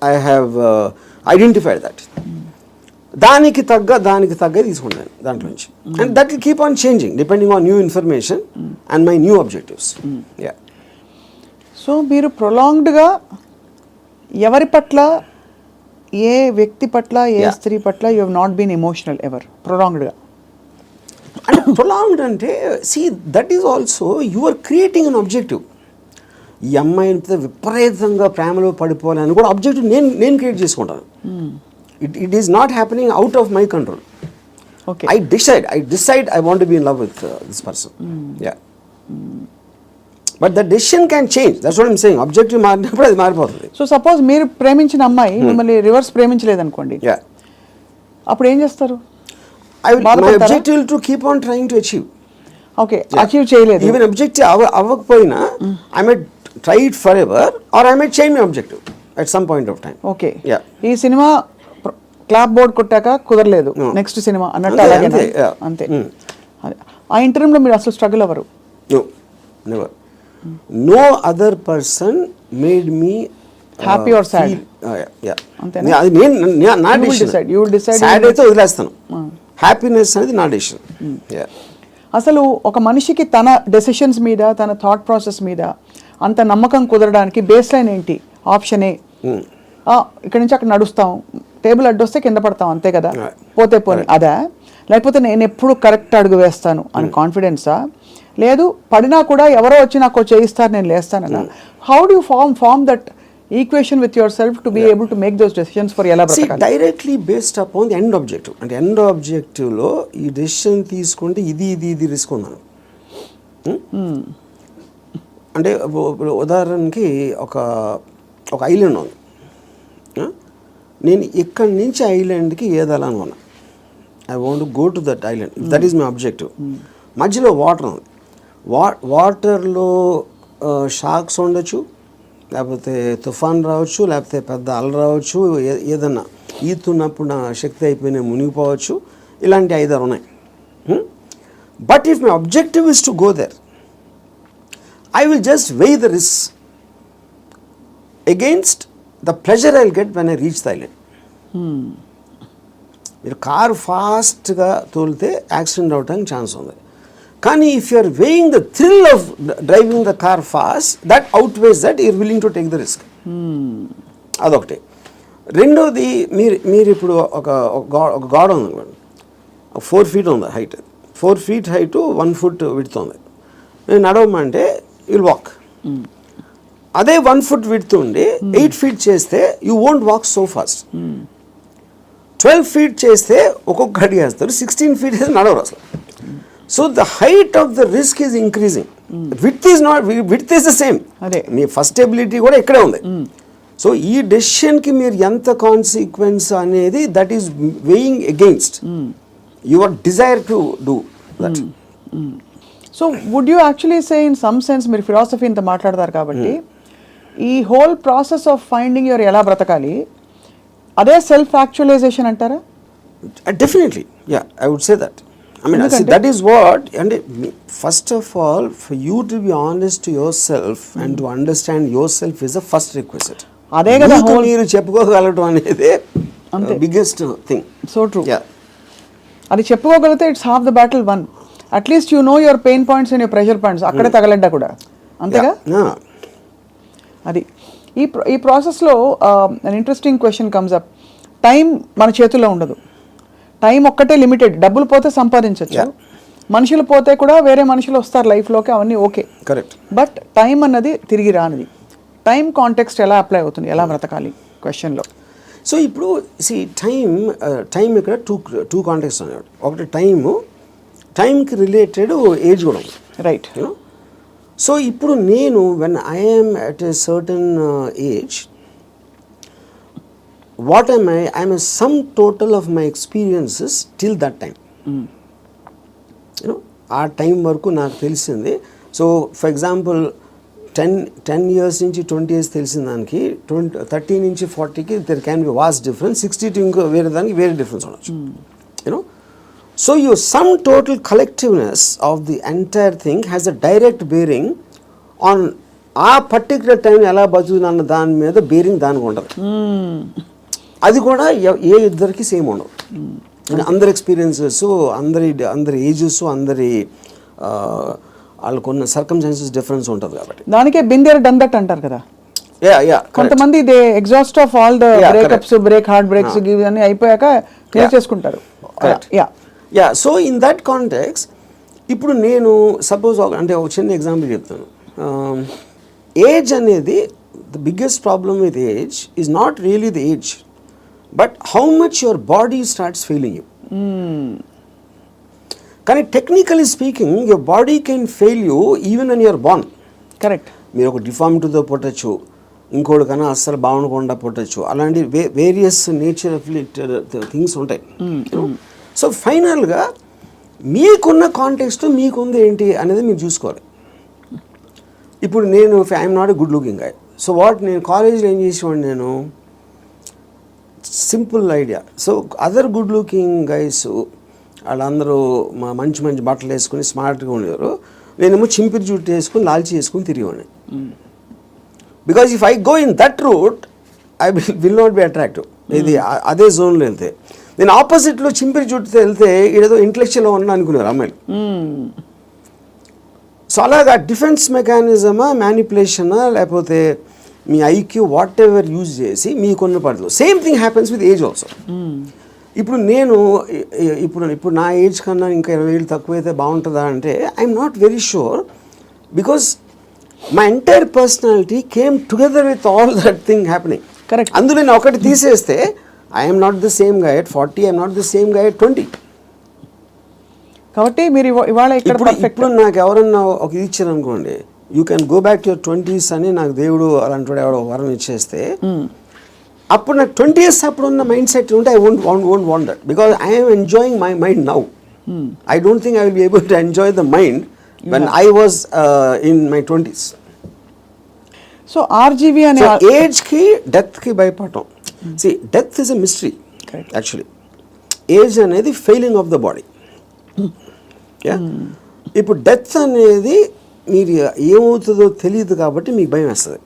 I have identified that, దానికి తగ్గ తీసుకుంటాను దాంట్లో నుంచి. And that will keep on changing depending on new information and my new objectives. So so మీరు ప్రొలాంగ్డ్గా ఎవరి పట్ల, ఏ వ్యక్తి పట్ల, ఏ స్త్రీ పట్ల you have not been emotional ever, ప్రొలాంగ్డ్గా? అంటే ప్రొలాంగ్డ్ అంటే see that is also you are creating an objective. ఈ అమ్మాయిని విపరీతంగా ప్రేమలో పడిపోవాలని కూడా ఆబ్జెక్టివ్ నేను క్రియేట్ చేసుకుంటాను. It is not happening out of my control. Okay, I decide I want be in love with this person. Yeah, but the decision can change. That's what I'm saying. Objective మారినప్పుడు అది మారిపోతుంది. So suppose మీరు ప్రేమించిన అమ్మాయి మిమ్మల్ని reverse ప్రేమించలేదు అనుకోండి, అప్పుడు ఏం చేస్తారు? my objective will to keep on trying to achieve. Okay, achieve చేయలేదు. Even objective అవ్వకపోయినా I might try it forever or I might change my objective at some point of time. Okay, Yeah. ఈ cinema clap board కొట్టాక కుదరలేదు, next cinema అన్నట్టు అలాగే అంతే. అదే ఆ ఇంటర్వ్యూలో మీరు అసలు స్ట్రగుల్ అవ్వరు? No, never. No other person made me happy or sad? అంతేనా? అది నా decision. You will decide. Sad అయితే వదిలేస్తాను. హ్యాపీనెస్ అనేది నా డెసిషన్. అసలు ఒక మనిషికి తన డెసిషన్స్ మీద, తన థాట్ ప్రాసెస్ మీద అంత నమ్మకం కుదరడానికి బేస్ లైన్ ఏంటి? ఆప్షన్ ఏ, ఇక్కడ నుంచి అక్కడ నడుస్తాం, టేబుల్ అడ్డొస్తే కింద పడతాం, అంతే కదా, పోతే పోనీ అదా? లేకపోతే నేను ఎప్పుడు కరెక్ట్ అడుగు వేస్తాను అని కాన్ఫిడెన్సా? లేదు పడినా కూడా ఎవరో వచ్చి నాకు చేయిస్తారు, నేను లేస్తానన్నా? How do you form that equation with yourself to be able to make those decisions for ఎలా బ్రతకాలి? Directly based upon the end objective. అంటే ఎండ్ ఆబ్జెక్టివ్లో ఈ డెసిషన్ తీసుకుంటే ఇది రిస్క్ ఉందను. అంటే ఉదాహరణకి ఒక ఐలాండ్ ఉంది. నేను ఇక్కడి నుంచి ఐలాండ్కి ఏదాలని ఉన్నా. I want go to that island, that is my objective. మధ్యలో వాటర్ ఉంది. వాటర్లో షార్క్స్ ఉండొచ్చు, లేకపోతే తుఫాన్ రావచ్చు, లేకపోతే పెద్ద అల రావచ్చు, ఏదన్నా ఈతున్నప్పుడు నా శక్తి అయిపోయినా మునిగిపోవచ్చు. ఇలాంటి 5-6 ఉన్నాయి. But if my objective is to go there, I will just weigh the risk against the pleasure I will get when I reach the island. మీరు కారు ఫాస్ట్గా తోలితే యాక్సిడెంట్ అవడానికి ఛాన్స్ ఉంది. కానీ if you are weighing the thrill of driving the car fast, that outweighs that you're willing to take the risk. అదొకటి. రెండోది, మీరు ఇప్పుడు ఒక గోడ ఉంది, 4 feet ఉంది height. 4 feet height, 1 foot width ఉంది. నేను నడవమంటే విల్ వాక్. అదే 1 foot విడ్త్ ఉండి 8 feet చేస్తే you won't walk so fast. 12 feet చేస్తే ఒక్కొక్క అడిగి వేస్తారు, 16 feet చేస్తే నడవరు అసలు. So the height of the risk is increasing. Width is the same. Me first ability కూడా ఇక్కడే ఉంది. సో ఈ డెసిషన్కి మీరు ఎంత కాన్సిక్వెన్స్ అనేది that is weighing against your desire to do that. So would you actually say in some sense, మీరు philosophy ఇంత మాట్లాడతారు కాబట్టి, ఈ whole process of finding your ఎలా బ్రతకాలి అదే సెల్ఫ్ యాక్చువలైజేషన్ అంటారా? Definitely, yeah, I would say that. I mean, see, that is what, and first of all, for you to be honest to yourself and to understand yourself is the first requisite. అదే కదా మీరు చెప్పుకోగలటం అనేది biggest thing. So true. అది చెప్పుకోగలిగితే it's half the battle won. At least you know your pain points and your pressure points, అక్కడే తగలడ్డా కూడా, అంతేగా? అది ఈ ప్రాసెస్లో an interesting question comes up. Time మన చేతుల్లో ఉండదు. టైం ఒక్కటే లిమిటెడ్. డబ్బులు పోతే సంపాదించవచ్చు, మనుషులు పోతే కూడా వేరే మనుషులు వస్తారు లైఫ్లోకి, అవన్నీ ఓకే, కరెక్ట్. బట్ టైం అన్నది తిరిగి రానిది. టైం కాంటెక్స్ట్ ఎలా అప్లై అవుతుంది, ఎలా బ్రతకాలి క్వశ్చన్లో? సో ఇప్పుడు టైం ఇక్కడ టూ కాంటెక్స్ట్ అన్నాడు. ఒకటి టైంకి రిలేటెడ్ ఏజ్ కూడా ఉంది, రైట్? సో ఇప్పుడు నేను when I'm at a certain age, what am I am a sum total of my experiences till that time. ఆ టైం వరకు నాకు తెలిసింది. సో ఫర్ ఎగ్జాంపుల్ 10 years నుంచి 20 years తెలిసిన దానికి 30 నుంచి 40కి there can be vast difference. 60 to ఇంకో వేరే దానికి వేరే డిఫరెన్స్ ఉండొచ్చు. So your sum total collectiveness of the entire thing has a direct bearing on ఆ పర్టికులర్ టైం ఎలా బతుకుతున్న దాని మీద బేరింగ్ దానికి ఉండదు. అది కూడా ఏ ఇద్దరికి సేమ్ ఉండవు. అందరి ఎక్స్పీరియన్సెస్, అందరి ఏజెస్, అందరి వాళ్ళకున్న సర్కమ్స్టాన్సెస్ డిఫరెన్స్ ఉంటుంది కాబట్టి. దానికే బిందేర్ డన్ దట్ అంటారు కదా. కొంతమంది they exhaust of all the breakups, heartbreaks ఇవన్నీ అయిపోయాక చేసుకుంటారు. సో ఇన్ దట్ కాంటెక్స్ ఇప్పుడు నేను సపోజ్ అంటే ఒక చిన్న ఎగ్జాంపుల్ చెప్తాను. ఏజ్ అనేది the biggest problem with age is not really the age, but how much your body starts failing you. కానీ technically speaking your body can fail you even when you're born. Correct. మీరు ఒక డిఫార్మిటీతో పుట్టచ్చు, ఇంకోటి కన్నా అస్సలు బాగుండకుండా పుట్టచ్చు, అలాంటి various nature things ఉంటాయి. So ఫైనల్గా మీకున్న కాంటెక్స్ట్ మీకుంది ఏంటి అనేది మీరు చూసుకోవాలి. ఇప్పుడు నేను I'm not a good looking guy. So నేను కాలేజ్లో ఏం చేసేవాడిని, నేను simple idea. So other good looking guys వాళ్ళందరూ మంచి మంచి బట్టలు వేసుకుని స్మార్ట్గా ఉండేవారు, నేనేమో చింపిరి జుట్టు వేసుకుని లాల్చి వేసుకుని తిరిగేవాడిని. Because if I go in that route I will not be attractive. ఇది అదే జోన్లో వెళ్తే, నేను ఆపోజిట్లో చింపిరి జుట్టుతో వెళ్తే ఏదో ఇంటలెక్చువల్గా ఉన్నా అనుకున్నారు అమ్మాయిలు. సో అలాగా డిఫెన్స్ మెకానిజమా, మ్యానిపులేషనా, లేకపోతే మీ ఐక్యూ వాట్ ఎవర్ యూజ్ చేసి మీకున్న పడదు. Same thing happens with age also. ఇప్పుడు నేను ఇప్పుడు నా ఏజ్ కన్నా ఇంకా 20 ఏళ్ళు తక్కువైతే బాగుంటుందా అంటే I'm not very sure, because my entire personality came together with all that thing happening. Correct. అందులో నేను ఒకటి తీసేస్తే I'm not the same guy at 40, I'm not the same guy at 20. కాబట్టి మీరు ఇవాళ ఇప్పుడు నాకు ఎవరన్నా ఒక ఇది ఇచ్చారు అనుకోండి, you can go back to your 20s అని నాకు దేవుడు అలాంటి ఎవడో వరం ఇచ్చేస్తే, అప్పుడు నాకు 20 years అప్పుడు ఉన్న మైండ్ సెట్ ఉంటే I won't want that, because I'm enjoying my mind now. I don't think I will be able to enjoy the mind when I was in my 20s. So RGV అనే age కి death కి భయపడటం. See, death is a mystery. Correct. Actually age అనేది failing of the body. ఇప్పుడు death అనేది మీరు ఏమవుతుందో తెలియదు కాబట్టి మీకు భయం వేస్తుంది.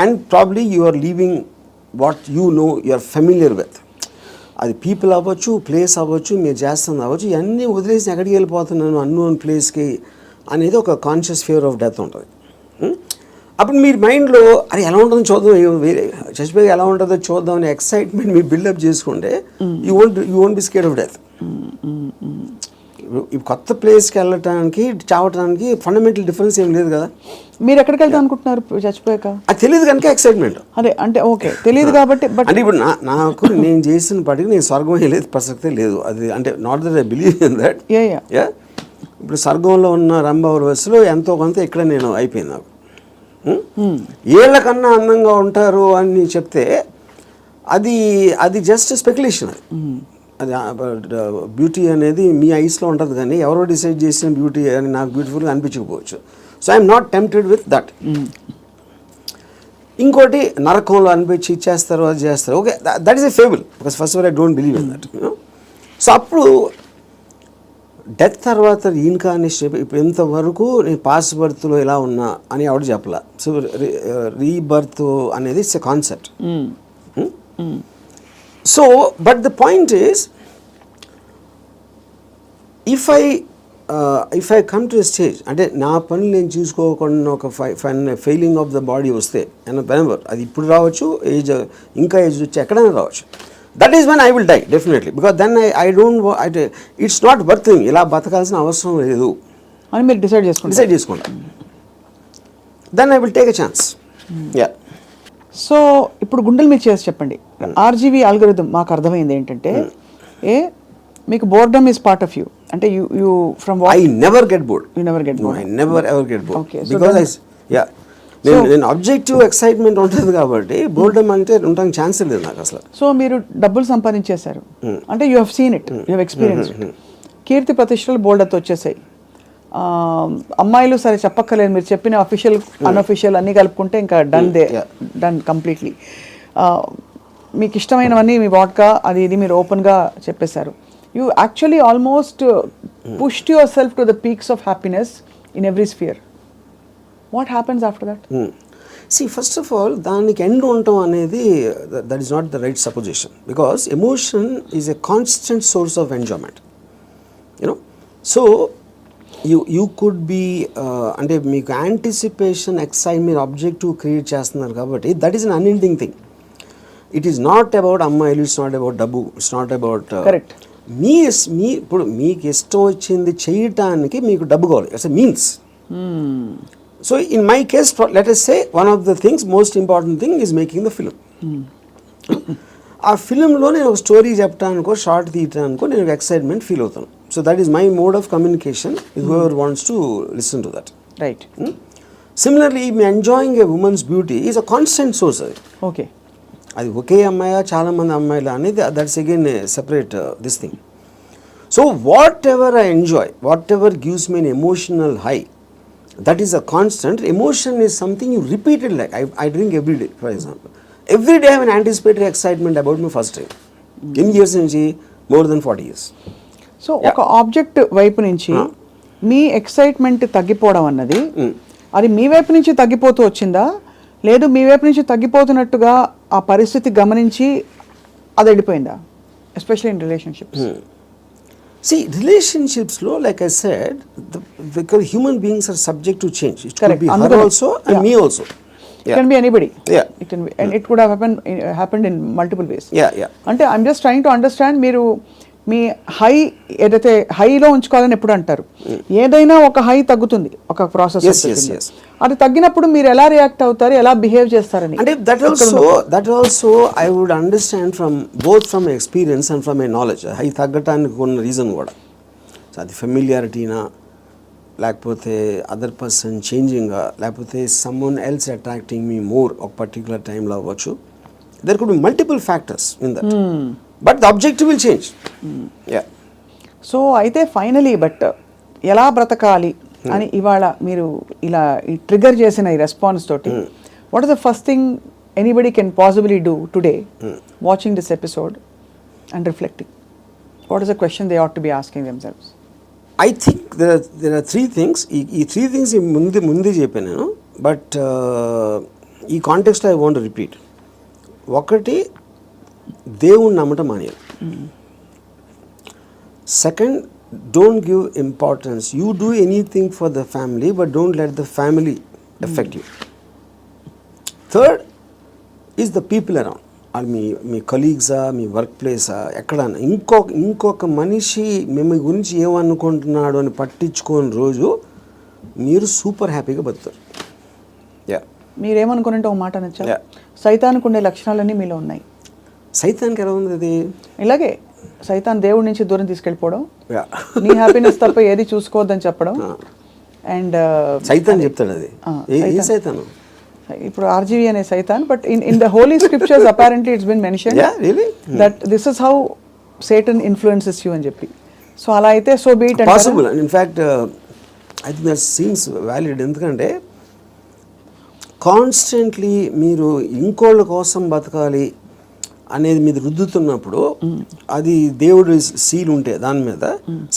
And probably you are leaving what you know, you are familiar with. అది పీపుల్ అవ్వచ్చు, ప్లేస్ అవ్వచ్చు, మీరు చేస్తుంది అవ్వచ్చు, ఇవన్నీ వదిలేసి ఎక్కడికి వెళ్ళిపోతున్నాను అన్నోన్ ప్లేస్కి అనేది ఒక కాన్షియస్ ఫియర్ ఆఫ్ డెత్ ఉంటుంది. అప్పుడు మీరు మైండ్లో అది ఎలా ఉంటుందో చూద్దాం, వేరే చచ్చిపోయి ఎలా ఉంటుందో చూద్దాం అనే ఎక్సైట్మెంట్ మీరు బిల్డప్ చేసుకుంటే you won't be scared of death. కొత్త ప్లేస్కి వెళ్ళటానికి చావటానికి ఫండమెంటల్ డిఫరెన్స్ ఏం లేదు కదా. మీరు ఎక్కడికి వెళ్తాం అనుకుంటున్నారు చచ్చిపోయాక? అది తెలియదు కనుక ఎక్సైట్మెంట్. అదే అంటే ఓకే తెలియదు కాబట్టి. అంటే ఇప్పుడు నాకు నేను చేసిన పాటికి నేను స్వర్గం వెళ్ళేది ప్రసక్తే లేదు. అది అంటే not that I believe in that. ఇప్పుడు స్వర్గంలో ఉన్న రంభావరవస్సులో ఎంతో కొంత ఇక్కడ నేను అయిపోయింది. నాకు ఏళ్ళకన్నా అందంగా ఉంటారు అని చెప్తే అది జస్ట్ స్పెక్యులేషన్. అది బ్యూటీ అనేది మీ ఐస్లో ఉంటుంది, కానీ ఎవరో డిసైడ్ చేసిన బ్యూటీ అని నాకు బ్యూటిఫుల్గా అనిపించకపోవచ్చు. So I'm not tempted with that. ఇంకోటి నరకంలో అనిపించి ఇచ్చేస్తారు, అది చేస్తారు. Okay, that is a fable, because first of all I don't believe in that. So అప్పుడు డెత్ తర్వాత ఇన్కార్నేషన్, ఇప్పుడు ఇంతవరకు నేను పాస్ట్ బర్త్లో ఎలా ఉన్నా అని ఎవడు చెప్పలా. సో రీబర్త్ అనేది it's a concept. So but the point is, if I come to a stage, అంటే నా పనులు నేను చూసుకోకుండా ఒక ఫెయిలింగ్ ఆఫ్ ద బాడీ వస్తే వెనెవర్, అది ఇప్పుడు రావచ్చు, ఏజ్ ఇంకా ఏజ్ వచ్చి ఎక్కడైనా రావచ్చు, that is when I will die definitely. Because then I don't, it's not birthing, ఇలా బతకాల్సిన అవసరం లేదు అని మీరు డిసైడ్ చేసుకుంటా. Then I will take a chance. So ఇప్పుడు గుండెల మీద చేసి చెప్పండి. ఆర్జీవీ అల్గోరిథం మాకు అర్థమైంది ఏంటంటే, మీకు boredom is part of you. అంటే you from I never get bored. You never get bored. I never ever get bored. Okay. Because నేను ఆబ్జెక్టివ్ ఎక్సైట్మెంట్ ఉంటుంది కాబట్టి బోర్డమ్ అంటే ఉండడానికి ఛాన్స్ లేదు నాకు అసలు. సో మీరు డబ్బులు సంపాదించేశారు అంటే you have seen it, you have experience. కీర్తి ప్రతిష్టలు బోల్డర్తో వచ్చేసాయి. అమ్మాయిలు సరే చెప్పక్కర్లేదు, మీరు చెప్పిన అఫీషియల్ అన్అఫీషియల్ అన్నీ కలుపుకుంటే ఇంకా డన్ కంప్లీట్లీ. మీకు ఇష్టమైనవన్నీ మీ వాడ్కా అది ఇది మీరు ఓపెన్గా చెప్పేశారు. You actually almost pushed yourself to the peaks of happiness in every sphere. What happens after that? See, first of all, దానికి ఎండ్ ఉండటం అనేది that is not the right supposition, because emotion is a constant source of enjoyment, you know. So you could be అంటే మీకు anticipation excite మీరు objective create చేస్తున్నారు కాబట్టి that is an unending thing. It is not about అమ్మాయిలు, it's not about డబ్బు, it's not about correct. మీ ఇప్పుడు మీకు ఇష్టం వచ్చింది చేయటానికి మీకు డబ్బు కావాలి, it's a means. So in my case let us say one of the things most important thing is making the film. ఆ ఫిలింలో నేను ఒక స్టోరీ చెప్పడానికో షార్ట్ తీయటానికో నేను ఒక ఎక్సైట్మెంట్ ఫీల్ అవుతాను. So that is my mode of communication with whoever wants to listen to that. Right. Similarly me enjoying a women's beauty is a constant source. అది okay. అది ఒకే అమ్మాయా చాలామంది అమ్మాయిలు అనేది that's again separate this thing. So what ever I enjoy, what ever gives me N emotional high, that is a constant. Emotion is something you repeated, like I drink every day for example. Every day have an anticipatory excitement about my first time. ఎన్ని years నుంచి? More than 40 years. So ఒక object వైపు నుంచి మీ excitement తగ్గిపోవడం అన్నది అది మీ వైపు నుంచి తగ్గిపోతూ వచ్చిందా, లేదు మీ వైపు నుంచి తగ్గిపోతున్నట్టుగా ఆ పరిస్థితి గమనించి అది వెళ్ళిపోయిందా, especially in relationships? See, relationships lo, like I said, because human beings are subject to change. It could be her also and me also. It can be anybody. Yeah. It can be, and it could have happened in multiple ways. Yeah. అంటే I'm just trying to understand, మీరు మీ high ఏదైతే హైలో ఉంచుకోవాలని ఎప్పుడు అంటారు, ఏదైనా ఒక high తగ్గుతుంది ఒక ప్రాసెస్. Yes. అది తగ్గినప్పుడు మీరు ఎలా రియాక్ట్ అవుతారు, ఎలా బిహేవ్ చేస్తారని అంటే that also I would understand from both from experience and from my knowledge. High తగ్గటానికి ఉన్న రీజన్ కూడా, సో అది ఫెమిలియారిటీనా, లేకపోతే అదర్ పర్సన్ చేంజింగా, లేకపోతే someone else attracting me more ఒక పర్టికులర్ టైంలో అవ్వచ్చు. There could be multiple factors in that, but the objective will change. So అయితే ఫైనలీ బట్ ఎలా బ్రతకాలి అని ఇవాళ మీరు ఇలా ట్రిగర్ చేసిన ఈ రెస్పాన్స్ తోటి, what is the first thing anybody can possibly do today watching this episode and reflecting? What is the question they ought to be asking themselves? I think there are three things. ఈ three things ముందే చెప్పాను నేను, but ఈ context I want repeat. ఒకటి, దేవుణ్ణి నమ్మటం మానేయాలి. Second, don't give importance. You do anything for the family but don't let the family effect you. Third is the people around. అది మీ కలీగ్సా, మీ వర్క్ ప్లేసా, ఎక్కడన్నా ఇంకొక మనిషి మిమ్మల్ని గురించి ఏమనుకుంటున్నాడు అని పట్టించుకోని రోజు మీరు సూపర్ హ్యాపీగా బతుకుతారు. మీరేమనుకున్నట్టు ఒక మాట నచ్చా, సైతానికి ఉండే లక్షణాలన్నీ మీలో ఉన్నాయి. సైతానికి ఎలా ఉంది అది? ఇలాగే సైతాన్ దేవుడి నుంచి దూరం తీసుకెళ్ళిపోవడం, నీ హ్యాపీనెస్ తప్ప ఏది చూసుకోవద్దని చెప్పడం. అండ్ సైతాన్ చెప్తాడు అది. ఏ సైతాను? ఇప్పుడు ఆర్జీవి అనే సైతాన్, but in the holy scriptures apparently it's been mentioned that this is how Satan influences you అని చెప్పి. సో అలా అయితే so be it. Possible. In fact I think that seems valid. ఎందుకంటే కాన్స్టెంట్లీ మీరు ఇంకోళ్ళ కోసం బతకాలి అనేది మీద రుద్దుతున్నప్పుడు, అది దేవుడు సీల్ ఉంటే దాని మీద,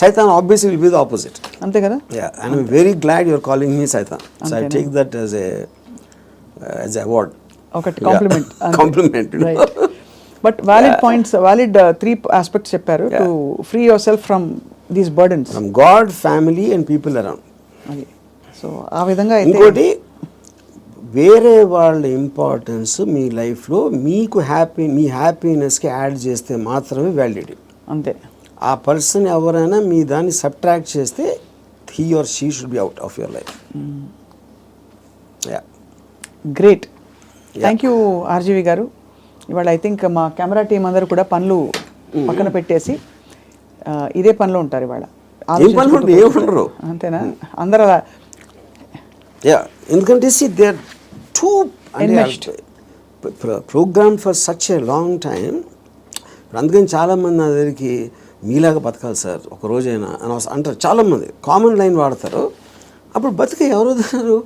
సైతాన్ obviously will be the opposite. అంతే కదా? And I'm very glad your calling me సైతాన్. So I take that as a award, ఒకటి compliment. Compliment. But valid points, valid 3 aspects చెప్పారు to free yourself from these burdens, from God, family and people around. సో ఆ విధంగా ఇంకోటి, వేరే వాళ్ళ importance మీ లైఫ్లో మీకు మీ హ్యాపీనెస్కి యాడ్ చేస్తే మాత్రమే వ్యాలిడిటీ. అంతే. ఆ పర్సన్ ఎవరైనా మీ దాన్ని సబ్ట్రాక్ట్ చేస్తే he or she should be out of your life. Great. Thank you RGV గారు. ఇవాళ ఐ థింక్ మా కెమెరా టీం అందరూ కూడా పనులు పక్కన పెట్టేసి ఇదే పనిలో ఉంటారు ఇవాళ. ఏమన్నారు అంతేనా? అందరూ అలా. ఎందుకంటే they are too program for such a long time. అందుకని చాలామంది నా దగ్గరికి మీలాగా బతకాలి సార్ ఒక రోజైనా అని అంటారు. చాలామంది కామన్ లైన్ వాడతారు. అప్పుడు బతికే ఎవరు వదులుతారు?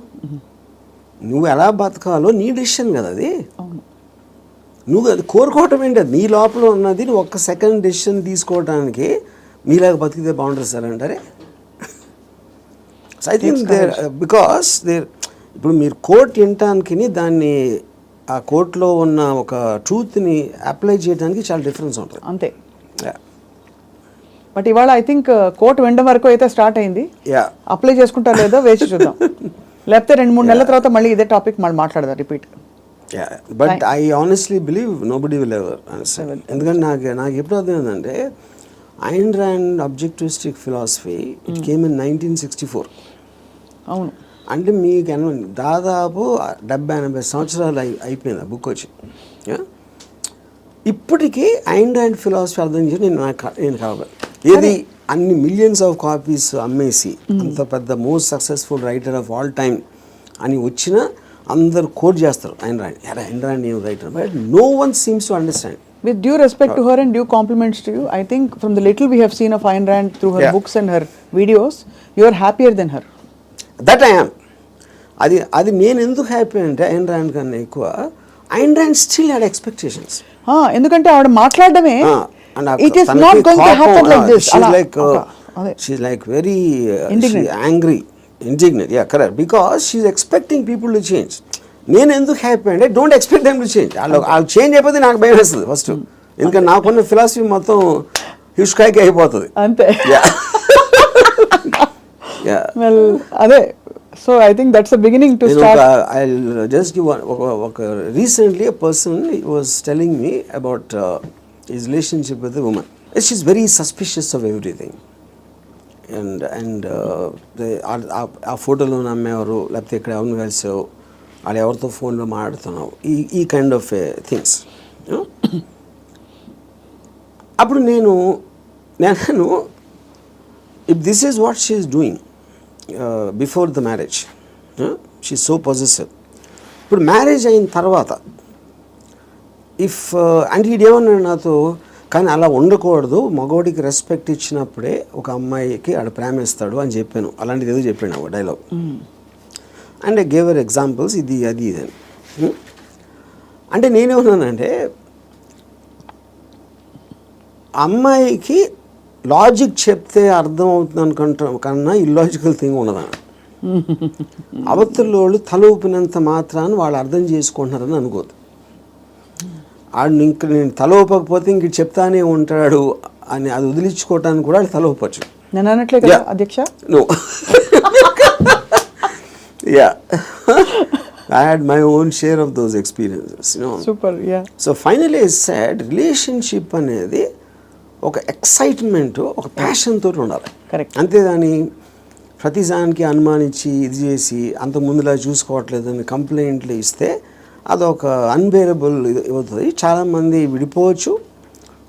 నువ్వు ఎలా బతకాలో నీ డెసిషన్ కదా అది. నువ్వు అది కోరుకోవటం ఏంటి? అది నీ లోపల ఉన్నది. నువ్వు ఒక్క సెకండ్ డెసిషన్ తీసుకోవడానికి మీలాగా బతికితే బాగుంటుంది సార్ అంటారే. So I think there because there ఇప్పుడు మీరు కోర్ట్ వినటానికి దాన్ని ఆ కోర్టులో ఉన్న ఒక ట్రూత్ని అప్లై చేయడానికి చాలా డిఫరెన్స్ ఉంటుంది. అంతే. బట్ ఇవాళ ఐ థింక్ కోర్టు వెంట వరకు అయితే స్టార్ట్ అయింది. యా అప్లై చేసుకుంటారో లేదో వేచి చూద్దాం. లేకపోతే 2-3 నెలల తర్వాత మళ్ళీ ఇదే టాపిక్ మళ్ళీ మాట్లాడదాం repeat. But I honestly believe nobody will ever understand. ఎందుకంటే నాకు ఎప్పుడు అర్థమైందంటే Ayn Rand objectivistic philosophy it came in 1964. అవును. అంటే మీకు దాదాపు 70-80 సంవత్సరాలు అయిపోయింది ఆ బుక్ వచ్చి. ఇప్పటికీ ఐన్ ర్యాండ్ ఫిలాసఫీ అర్థం చేసి నేను కావాలి ఏది అన్ని మిలియన్స్ ఆఫ్ కాపీస్ అమ్మేసి అంత పెద్ద most successful writer of all time అని వచ్చిన అందరు కోట్ చేస్తారు ఐన్ ర్యాండ్ ఏం writer, but no one seems to understand. With due respect to her and due compliments to you, I think from the little we have seen of Ayn Rand through her books and her videos, you are happier than her. That I am. అది నేను ఎందుకు happy అంటే Ayn Rand కన్నా ఎక్కువ Ayn Rand still had expectations. ఎందుకంటే ఆవిడ మాట్లాడడమే it is not going to happen like this. She's like very angry, indignant. Yeah, correct. Because she's expecting people to change. నేను ఎందుకు హ్యాపీ అంటే don't expect them to change. వాళ్ళు change అయిపోతే నాకు భయం వేస్తుంది ఫస్ట్. ఎందుకంటే నాకున్న ఫిలాసఫీ మొత్తం హిస్కాయికి అయిపోతుంది అంతే. వెల్ అదే. So I think that's the beginning to start. I just give ఒక recently a person was telling me about his relationship with a woman. She's very suspicious of everything. And ఆ ఫోటోలో నమ్మేవారు లేకపోతే ఇక్కడ ఎవరిని కలిసావు వాళ్ళు ఎవరితో ఫోన్లో మాట్లాడుతున్నావు ఈ కైండ్ ఆఫ్ థింగ్స్. అప్పుడు నేను if this is what she is doing before the marriage, she so possessive. ఇప్పుడు మ్యారేజ్ అయిన తర్వాత అంటే ఇదేమన్నాడు నాతో, కానీ అలా ఉండకూడదు, మగవాడికి రెస్పెక్ట్ ఇచ్చినప్పుడే ఒక అమ్మాయికి ఆడ ప్రేమిస్తాడు అని చెప్పాను. అలాంటిది ఏదో చెప్పాను ఒక dialogue. And I gave our examples ఇది అని. అంటే నేనేమన్నానంటే అమ్మాయికి లాజిక్ చెప్తే అర్థం అవుతుంది అనుకుంటాం కన్నా ఇల్లాజికల్ థింగ్ ఉండదని. అవతల వాళ్ళు తల ఊపినంత మాత్రాన్ని వాళ్ళు అర్థం చేసుకుంటున్నారని అనుకోదు. ఆడు ఇంక నేను తల ఊపకపోతే ఇంక చెప్తానే ఉంటాడు అని అది వదిలించుకోవటానికి కూడా తల ఊపచ్చు. నేను అనట్లే కదా అధ్యక్ష. No. Yeah. I had my own share of those experiences, you know. Super, yeah. So finally I said relationship అనేది ఒక ఎక్సైట్మెంట్, ఒక ప్యాషన్ తోటి ఉండాలి. కరెక్ట్. అంతేగాని ప్రతిదానికి అనుమానించి ఇది చేసి అంత ముందులా చూసుకోవట్లేదని కంప్లైంట్లు ఇస్తే అదొక అన్బేరబుల్ ఇది అవుతుంది. చాలామంది విడిపోవచ్చు,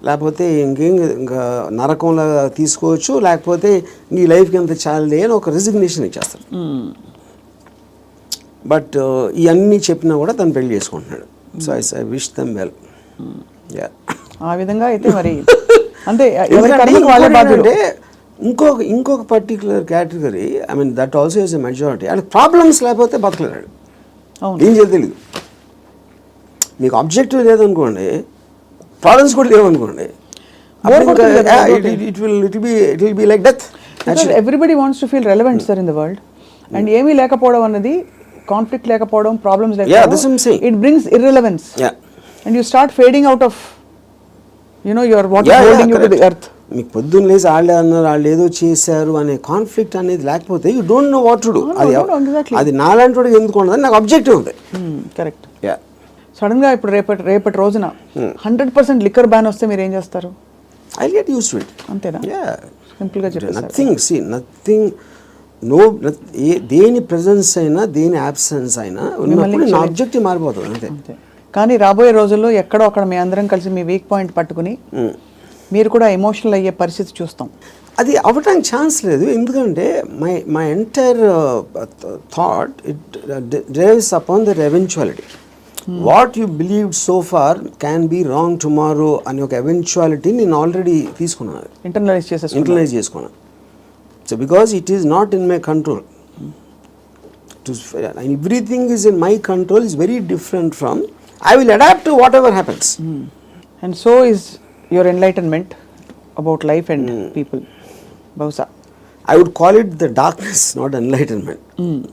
లేకపోతే ఇంకా నరకంలా తీసుకోవచ్చు, లేకపోతే నీ లైఫ్కి ఎంత చాలే అని ఒక రిజిగ్నేషన్ ఇచ్చేస్తారు. బట్ ఇవన్నీ చెప్పినా కూడా తను పెళ్లి చేసుకుంటున్నాడు. So I wish them well. ఆ విధంగా అయితే మరి అంటే ఇంకొక particular category, I mean that also is a majority. అంటే ప్రాబ్లమ్స్ లేకపోతే బతకలేడు, ఏం చేయాలి తెలియదు. మీకు ఆబ్జెక్టివ్ లేదనుకోండి, ప్రాబ్లమ్స్ కూడా లేవనుకోండి, it will be like death. Everybody wants to feel relevant sir in the world. And ఏమీ లేకపోవడం అన్నది, కాన్ఫ్లిక్ట్ లేకపోవడం, ప్రాబ్లమ్స్ లేకపోవడం, it brings irrelevance. And you start fading out of your what is holding you to the earth. మీకు పొద్దున్న లేసి వాళ్ళే అన్నారు, వాళ్ళు ఏదో చేశారు అనే కాన్ఫ్లిక్ట్ అనేది లేకపోతే you don't know what to do. అది నాలాంటి వాడికి ఎందుకు ఉండదు, నాకు అబ్జెక్టివ్ ఉంది. కరెక్ట్. సడన్ గా ఇప్పుడు రేపటి రోజున 100% లిక్కర్ బ్యాన్ వస్తే మీరు ఏం చేస్తారు? I get used to it. అంతేనా? సింపుల్ గా చెప్పండి. నథింగ్ దేని ప్రెజెన్స్ అయినా దేని అబ్సెన్స్ అయినా ఉన్నప్పుడు నా ఆబ్జెక్టివ్ మారిపోతుంది అంతే. కానీ రాబోయే రోజుల్లో ఎక్కడో అక్కడ మీ అందరం కలిసి మీ వీక్ పాయింట్ పట్టుకుని మీరు కూడా ఎమోషనల్ అయ్యే పరిస్థితి చూస్తాం. అది అవ్వటానికి ఛాన్స్ లేదు. ఎందుకంటే my entire thought it drives upon the eventuality. What you believed so far can be wrong tomorrow అనే ఒక ఎవెన్చువాలిటీ నేను ఆల్రెడీ తీసుకున్నాను, ఇంటర్నలైజ్ చేసుకున్నాను. So because it is not in my control, everything is in my control is very different from, I will adapt to whatever happens. And so is your enlightenment about life and people. Bausa, I would call it the darkness, not enlightenment.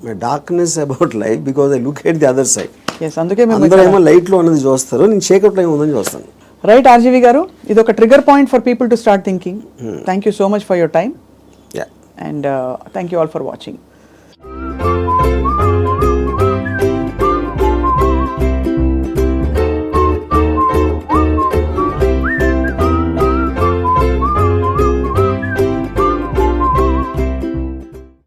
My darkness about life because I look at the other side. Yes, అందుకే అందరూ ఏమో light లో ఉన్నది చూస్తారు, నేను చీకట్లో ఏముందని చూస్తాను. రైట్ ఆర్జీవి గారు, ఇది ఒక trigger point for people to start thinking. Thank you so much for your time yeah and thank you all for watching.